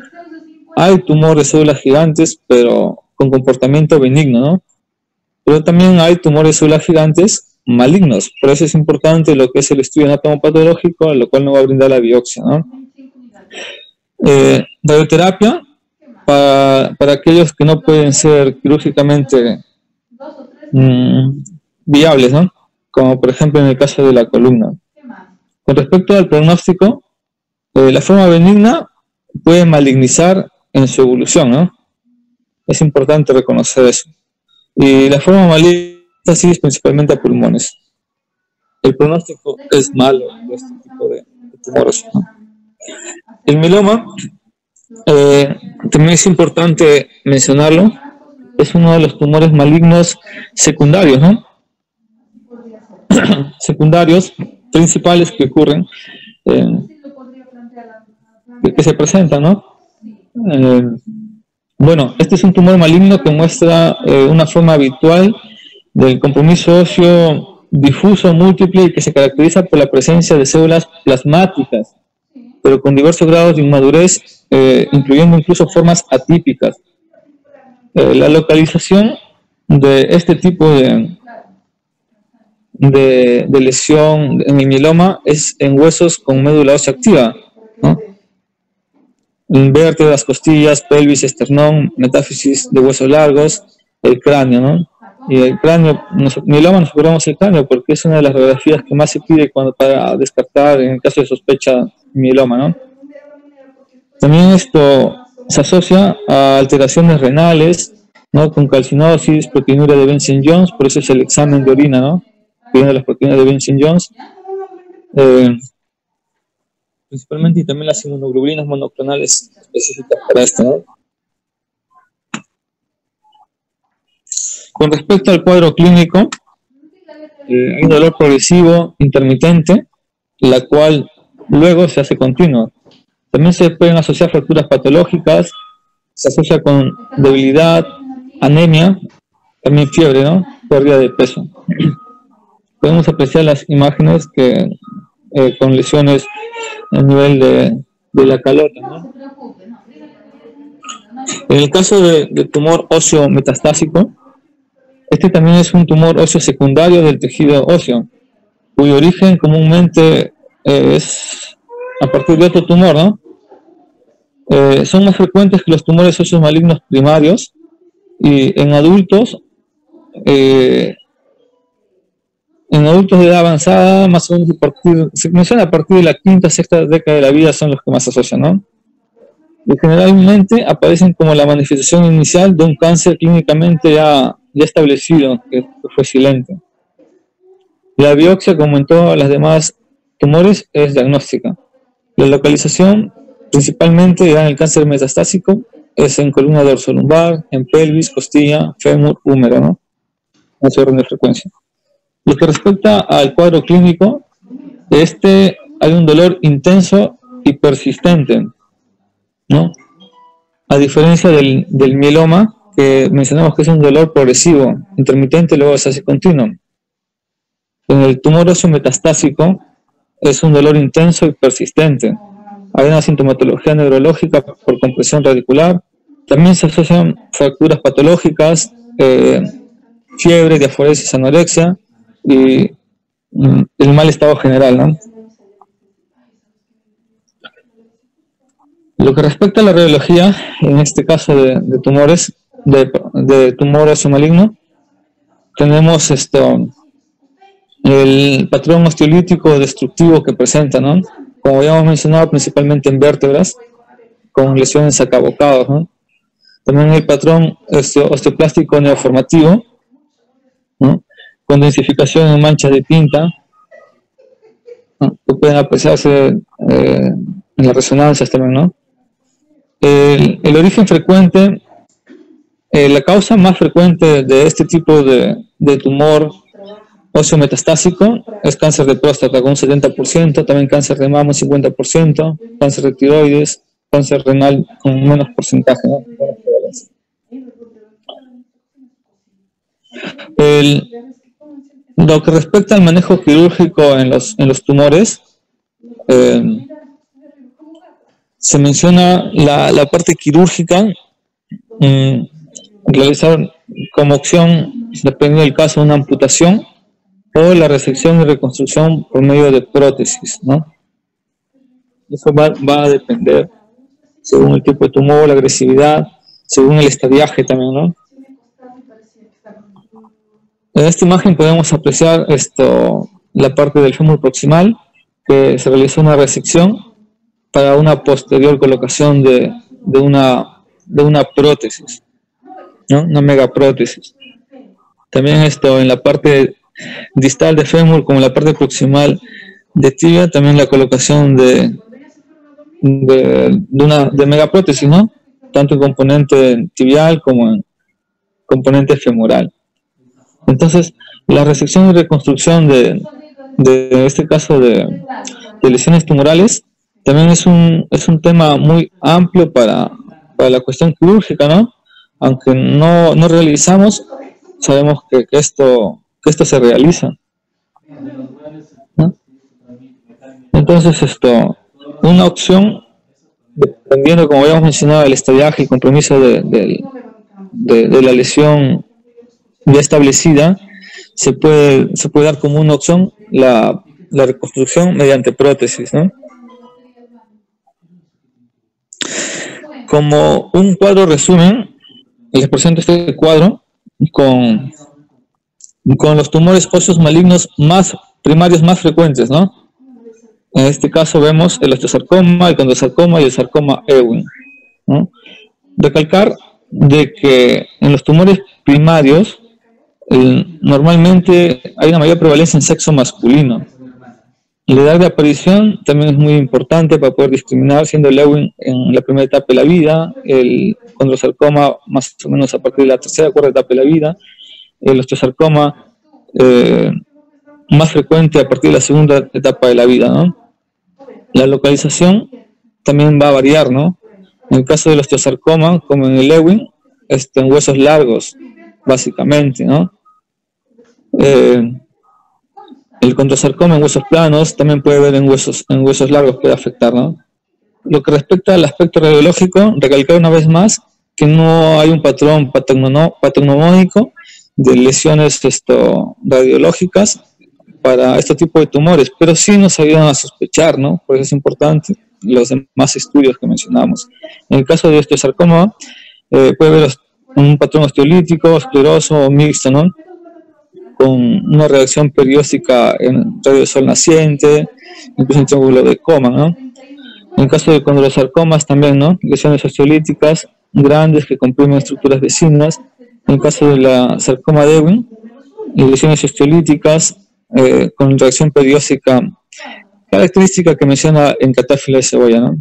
hay tumores de células gigantes, pero con comportamiento benigno, ¿no? Pero también hay tumores de células gigantes malignos. Por eso es importante lo que es el estudio anatomopatológico, lo cual nos va a brindar la biopsia, ¿no? Radioterapia, para aquellos que no pueden ser quirúrgicamente viables, ¿no? Como por ejemplo en el caso de la columna. Con respecto al pronóstico, la forma benigna puede malignizar en su evolución, ¿no? Es importante reconocer eso. Y la forma maligna sí es principalmente a pulmones. El pronóstico es malo de este tipo de tumores, ¿no? El mieloma, también es importante mencionarlo, es uno de los tumores malignos secundarios, ¿no? Secundarios principales que ocurren que se presenta, ¿no? Bueno, este es un tumor maligno que muestra una forma habitual del compromiso óseo difuso múltiple y que se caracteriza por la presencia de células plasmáticas, pero con diversos grados de inmadurez, incluyendo incluso formas atípicas. La localización de este tipo de lesión en el mieloma es en huesos con médula ósea activa, ¿no? En vértebras, costillas, pelvis, esternón, metáfisis de huesos largos, el cráneo, ¿no? Y el cráneo, mieloma nos ocupamos el cráneo porque es una de las radiografías que más se pide para descartar en el caso de sospecha mieloma, ¿no? También esto se asocia a alteraciones renales, ¿no? Con calcinosis, proteinuria de Benson-Jones, por eso es el examen de orina, ¿no? De las proteínas de Benson-Jones, principalmente, y también las inmunoglobulinas monoclonales específicas para esto, ¿no? Con respecto al cuadro clínico, hay un dolor progresivo intermitente, la cual luego se hace continua. También se pueden asociar fracturas patológicas, se asocia con debilidad, anemia, también fiebre, ¿no? Pérdida de peso. Podemos apreciar las imágenes que con lesiones a nivel de la calota, ¿no? En el caso de tumor óseo metastásico, este también es un tumor óseo secundario del tejido óseo, cuyo origen comúnmente es a partir de otro tumor, ¿no? Son más frecuentes que los tumores óseos malignos primarios, y en adultos de edad avanzada, más o menos se menciona a partir de la quinta, sexta década de la vida son los que más se asocian, ¿no? Y generalmente aparecen como la manifestación inicial de un cáncer clínicamente ya establecido, que fue silente. La biopsia, como en todas las demás tumores, es diagnóstica. La localización, principalmente ya en el cáncer metastásico, es en columna dorsolumbar, en pelvis, costilla, fémur, húmero, ¿no? En ese orden de frecuencia. Lo que respecta al cuadro clínico, hay un dolor intenso y persistente, ¿no? A diferencia del mieloma, que mencionamos que es un dolor progresivo, intermitente, luego se hace continuo. En el tumor óseo metastásico es un dolor intenso y persistente. Hay una sintomatología neurológica por compresión radicular. También se asocian fracturas patológicas, fiebre, diaforesis, anorexia y el mal estado general, ¿no? Lo que respecta a la radiología, en este caso de tumores, de tumor óseo maligno, tenemos el patrón osteolítico destructivo que presenta, ¿no? Como ya hemos mencionado, principalmente en vértebras, con lesiones acabocadas, ¿no? También el patrón osteoplástico neoformativo, ¿no? Con densificación en manchas de tinta, ¿no? Que pueden apreciarse en las resonancias también, ¿no? El origen frecuente, la causa más frecuente de este tipo de tumor óseo metastásico es cáncer de próstata con un 70%, también cáncer de mama un 50%, cáncer de tiroides, cáncer renal con menos porcentaje, ¿no? Lo que respecta al manejo quirúrgico en los tumores, se menciona la parte quirúrgica, realizar como opción, dependiendo del caso, una amputación o la resección y reconstrucción por medio de prótesis, ¿no? Eso va a depender según el tipo de tumor, la agresividad, según el estadiaje también, ¿no? En esta imagen podemos apreciar la parte del fémur proximal, que se realizó una resección para una posterior colocación de una prótesis, ¿no? Una megaprótesis. También en la parte distal de fémur, como la parte proximal de tibia, también la colocación de megaprótesis, ¿no? Tanto en componente tibial como en componente femoral. Entonces, la resección y reconstrucción de este caso de lesiones tumorales también es un tema muy amplio para la cuestión quirúrgica, ¿no? Aunque no realizamos, sabemos que esto se realiza, ¿no? Entonces, una opción, dependiendo, como habíamos mencionado, el estadiaje y compromiso de la lesión ya establecida, se puede dar como una opción la reconstrucción mediante prótesis, ¿no? Como un cuadro resumen, les presento este cuadro con los tumores óseos malignos primarios más frecuentes, ¿no? En este caso vemos el osteosarcoma, el condrosarcoma y el sarcoma Ewing, ¿no? Recalcar de que en los tumores primarios normalmente hay una mayor prevalencia en sexo masculino. La edad de aparición también es muy importante para poder discriminar, siendo el Ewing en la primera etapa de la vida, el condrosarcoma más o menos a partir de la tercera o cuarta etapa de la vida, el osteosarcoma más frecuente a partir de la segunda etapa de la vida, ¿no? La localización también va a variar, ¿no? En el caso del osteosarcoma, como en el Ewing, en huesos largos, básicamente, ¿no? El condrosarcoma en huesos planos también puede ver en huesos largos, puede afectar, ¿no? Lo que respecta al aspecto radiológico, recalcar una vez más que no hay un patrón patognomónico de lesiones radiológicas para este tipo de tumores, pero sí nos ayudan a sospechar, ¿no? Por eso es importante los demás estudios que mencionamos. En el caso de osteosarcoma, puede haber un patrón osteolítico, escleroso o mixto, ¿no? Con una reacción periódica en radio de sol naciente, incluso en triángulo de coma, ¿no? En el caso de condrosarcomas también, ¿no? Lesiones osteolíticas grandes que comprimen estructuras vecinas. En el caso de la sarcoma de Ewing, lesiones osteolíticas con reacción periódica, característica que menciona en catáfila de cebolla, ¿no?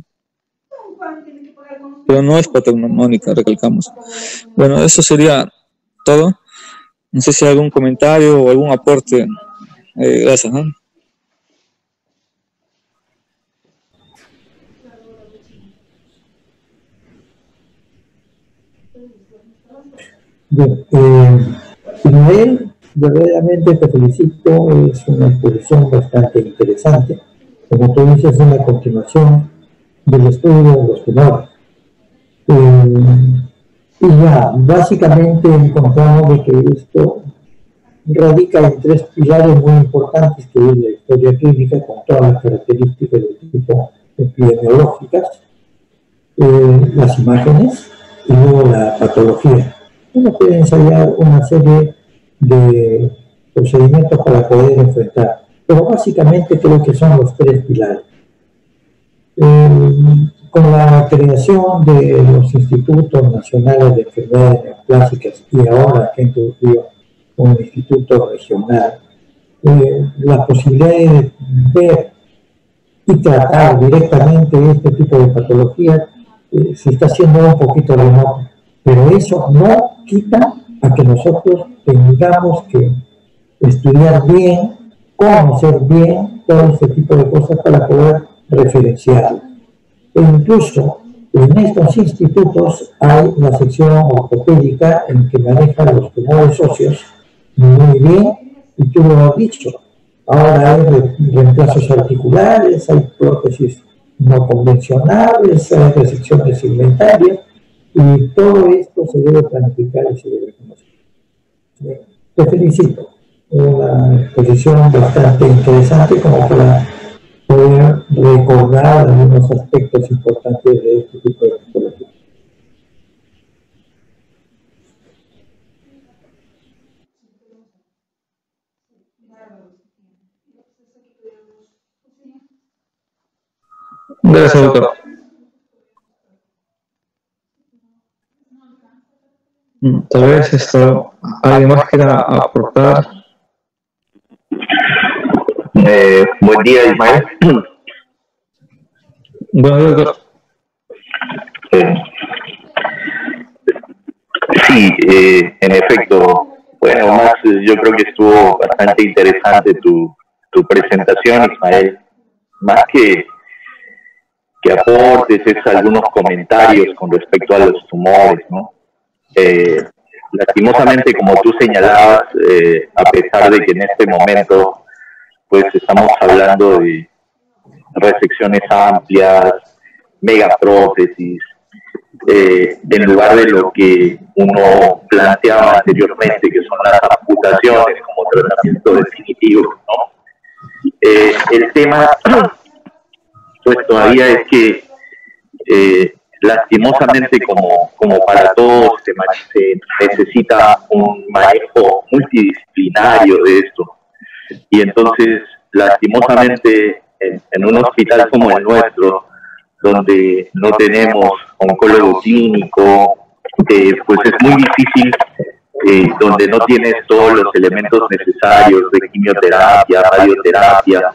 Pero no es patognomónica, recalcamos. Bueno, eso sería todo. No sé si hay algún comentario o algún aporte. Gracias, ¿no? Bien, Ismael, verdaderamente te felicito, es una exposición bastante interesante. Como tú dices, es una continuación del estudio de los tumores. Y ya, básicamente encontramos de que esto radica en tres pilares muy importantes, que es la historia clínica con todas las características del tipo epidemiológicas, las imágenes y luego la patología. Uno puede ensayar una serie de procedimientos para poder enfrentar, pero básicamente creo que son los tres pilares. Con la creación de los institutos nacionales de enfermedades neoplásicas y ahora que incluido un instituto regional, la posibilidad de ver y tratar directamente este tipo de patologías se está haciendo un poquito remoto, pero eso no quita a que nosotros tengamos que estudiar bien, conocer bien todo este tipo de cosas para poder referenciarlo. E incluso en estos institutos hay la sección ortopédica en que maneja los tumores óseos muy bien, y tú lo has dicho. Ahora hay reemplazos articulares, hay prótesis no convencionales, hay resecciones segmentarias, y todo esto se debe planificar y se debe conocer. Te felicito. Una exposición bastante interesante como para poder recordar algunos aspectos importantes de este tipo de patología. Gracias, doctor. Tal vez alguien más quiera aportar. Buen día, Ismael. Bueno, doctor. Sí, en efecto. Bueno, más yo creo que estuvo bastante interesante tu presentación, Ismael. Más que que aportes, es algunos comentarios con respecto a los tumores, ¿no? Lastimosamente, como tú señalabas, a pesar de que en este momento pues estamos hablando de resecciones amplias, megaprótesis, en lugar de lo que uno planteaba anteriormente, que son las amputaciones como tratamiento definitivo, ¿no? El tema pues todavía es que lastimosamente como para todos se necesita un manejo multidisciplinario de esto, y entonces lastimosamente en un hospital como el nuestro, donde no tenemos oncólogo clínico, pues es muy difícil, donde no tienes todos los elementos necesarios de quimioterapia, radioterapia,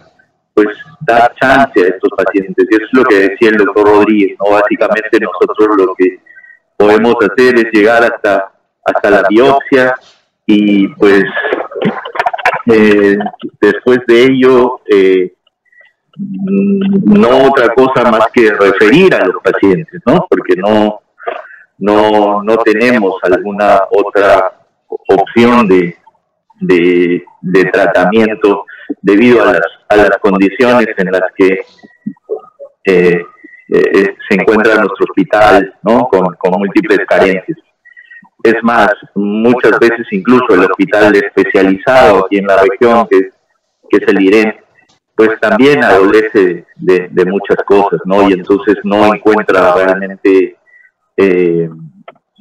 pues da chance a estos pacientes. Y eso es lo que decía el doctor Rodríguez, ¿no? Básicamente nosotros lo que podemos hacer es llegar hasta la biopsia y pues después de ello no otra cosa más que referir a los pacientes, ¿no? Porque no tenemos alguna otra opción de tratamiento debido a las condiciones en las que se encuentra nuestro hospital, ¿no? Con múltiples carencias. Es más, muchas veces incluso el hospital especializado aquí en la región, que es el IREN, pues también adolece de muchas cosas, ¿no? Y entonces no encuentra realmente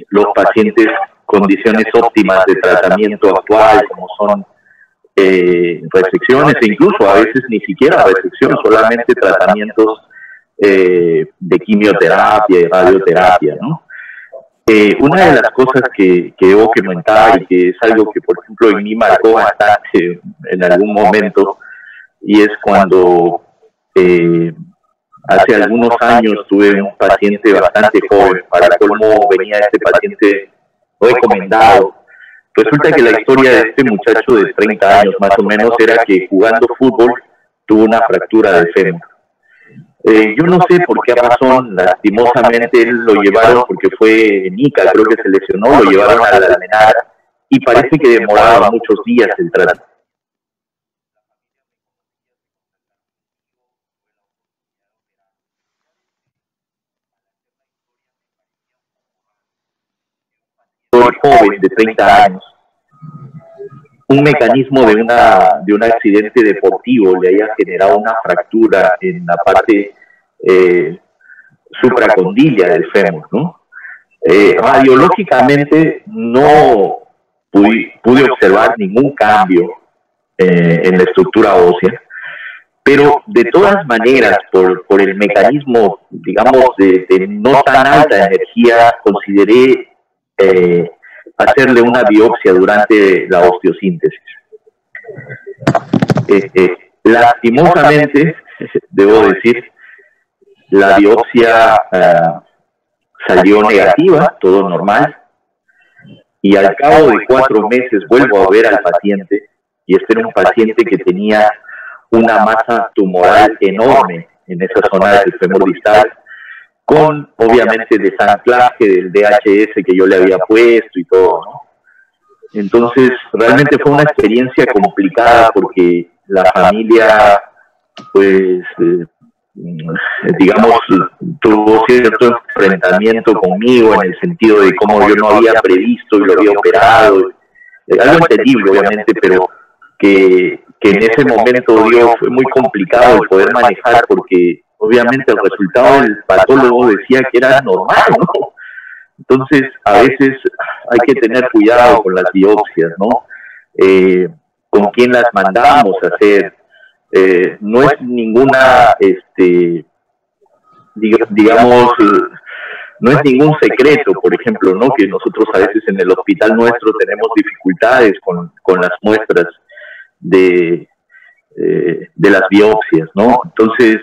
los pacientes condiciones óptimas de tratamiento actual, como son resecciones, e incluso a veces ni siquiera resección, solamente tratamientos de quimioterapia y radioterapia, ¿no? Una de las cosas que debo comentar, y que es algo que por ejemplo en mí marcó bastante en algún momento, y es cuando hace algunos años tuve un paciente bastante joven, para colmo venía este paciente recomendado. Resulta que la historia de este muchacho de 30 años más o menos era que jugando fútbol tuvo una fractura de fémur. Yo no sé por qué razón, lastimosamente él lo llevaron, porque fue en Ica, creo que se lesionó, lo llevaron a la Almenara y parece que demoraba muchos días el tratamiento. Joven de 30 años, un mecanismo de un accidente deportivo le haya generado una fractura en la parte supracondilla del fémur, ¿no? Radiológicamente no pude observar ningún cambio en la estructura ósea, pero de todas maneras, por el mecanismo, digamos, de no tan alta energía, consideré hacerle una biopsia durante la osteosíntesis. Lastimosamente, debo decir, la biopsia salió negativa, todo normal, y al cabo de 4 meses vuelvo a ver al paciente, y este era un paciente que tenía una masa tumoral enorme en esa zona del fémur distal, con obviamente desanclaje del DHS que yo le había puesto y todo, ¿no? Entonces realmente fue una experiencia complicada, porque la familia pues digamos tuvo cierto enfrentamiento conmigo en el sentido de cómo yo no había previsto y lo había operado, algo entendible obviamente, pero que en ese momento fue muy complicado el poder manejar, porque obviamente el resultado del patólogo decía que era normal, ¿no? Entonces, a veces hay que tener cuidado con las biopsias, ¿no? Con quién las mandamos a hacer. No es ninguna, digamos, no es ningún secreto, por ejemplo, ¿no? Que nosotros a veces en el hospital nuestro tenemos dificultades con las muestras de las biopsias, ¿no? Entonces,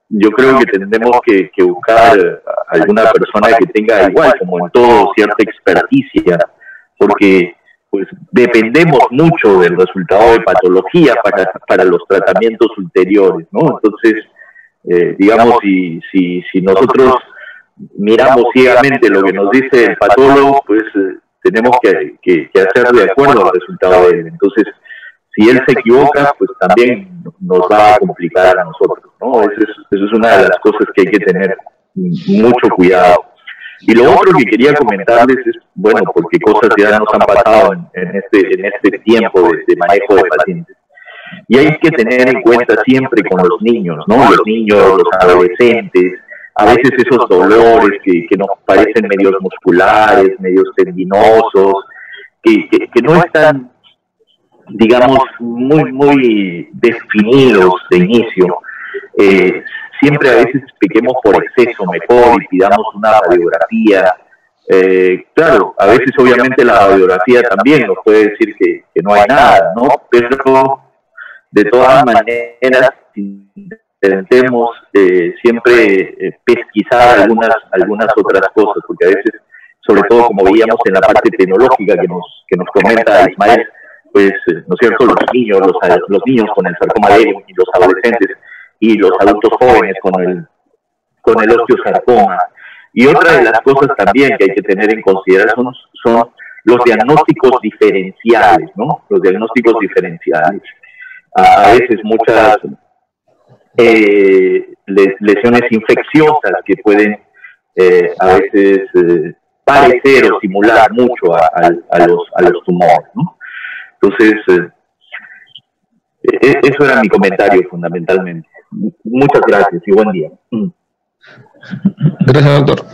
yo creo que tendremos que buscar alguna persona que tenga igual, como en todo, cierta experticia, porque pues dependemos mucho del resultado de patología para los tratamientos ulteriores, ¿no? Entonces, digamos, si nosotros miramos ciegamente lo que nos dice el patólogo, pues tenemos que hacer de acuerdo al resultado de él. Entonces, si él se equivoca, pues también nos va a complicar a nosotros, ¿no? Eso es una de las cosas que hay que tener mucho cuidado. Y lo otro que quería comentarles es, bueno, porque cosas ya nos han pasado en este tiempo de manejo de pacientes. Y hay que tener en cuenta siempre con los niños, ¿no? Los niños, los adolescentes, a veces esos dolores que nos parecen medios musculares, medios tendinosos, que no están, digamos, muy definidos de inicio. Siempre a veces pequemos por exceso mejor y pidamos una radiografía. Claro, a veces obviamente la radiografía también nos puede decir que no hay nada, ¿no? Pero de todas maneras intentemos siempre pesquisar algunas otras cosas, porque a veces, sobre todo como veíamos en la parte tecnológica que nos comenta Ismael, pues, ¿no es cierto?, los niños con el sarcoma Lehmann y los adolescentes y los adultos jóvenes con el osteosarcoma. Y otra de las cosas también que hay que tener en consideración son los diagnósticos diferenciales, ¿no? Los diagnósticos diferenciales. A veces muchas lesiones infecciosas que pueden a veces parecer o simular mucho a los tumores, ¿no? Entonces, eso era mi comentario fundamentalmente. Muchas gracias y buen día. Gracias, doctor.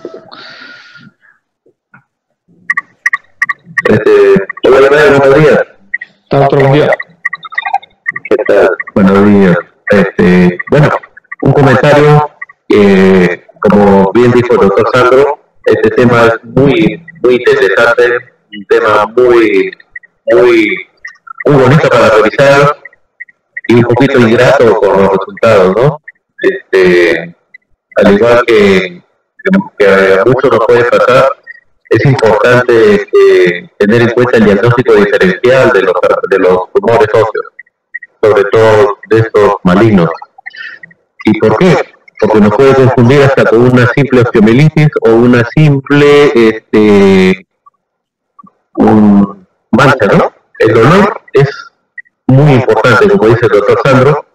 Hola, buenos días. Doctor, buen día. ¿Qué tal? Buenos días. Bueno, un comentario, como bien dijo el doctor Sandro, este tema es muy interesante, un tema muy bonito para revisar y un poquito ingrato con los resultados, ¿no? Al igual que a muchos nos puede pasar, es importante tener en cuenta el diagnóstico diferencial de los tumores óseos, sobre todo de estos malignos. ¿Y por qué? Porque nos puede confundir hasta con una simple osteomielitis o una simple mancha, ¿no? El dolor es muy importante, como dice el doctor Sandro,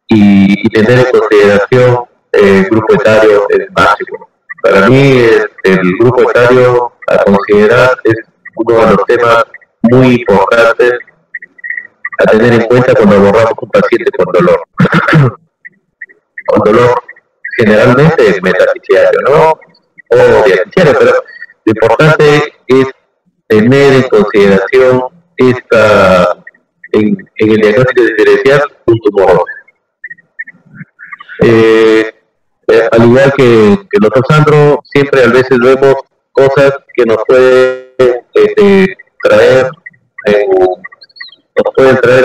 y tener en consideración el grupo etario es básico. Para mí el grupo etario a considerar es uno de los temas muy importantes a tener en cuenta cuando abordamos un paciente con dolor. Con dolor generalmente es metafisiario, ¿no? O diafisiario, pero lo importante es tener en consideración en el diagnóstico diferencial un tumor. Al igual que el doctor Sandro, siempre a veces vemos cosas que nos pueden traer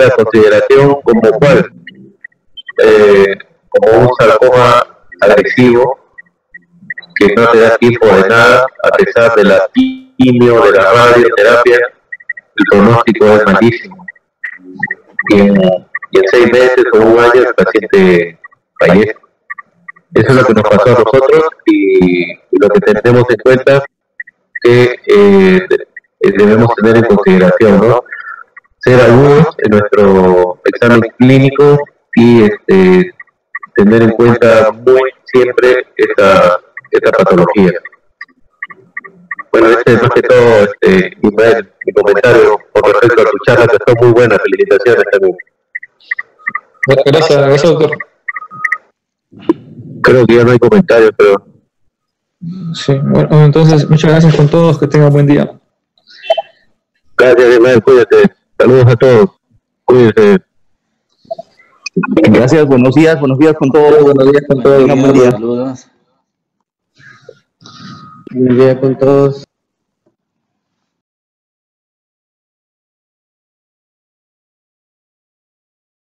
a consideración como cuál, como un sarcoma agresivo que no te da tiempo de nada, a pesar de la quimio, de la radioterapia, el pronóstico es malísimo. Y en 6 meses o un año el paciente fallece. Eso es lo que nos pasó a nosotros y lo que tenemos en cuenta que debemos tener en consideración, ¿no? Ser agudos en nuestro examen clínico y tener en cuenta muy siempre esta patología. Bueno, más que todo, Ismael, mi comentario con respecto a tu charla, que fue muy buena. Felicitaciones también. Gracias, doctor. Creo que ya no hay comentarios, pero... Sí, bueno, entonces, muchas gracias con todos, que tengan buen día. Gracias, Ismael, cuídate. Saludos a todos. Cuídense. Gracias, buenos días con todos. Buenos días con todos. Buen día. Saludos. Buen día con todos.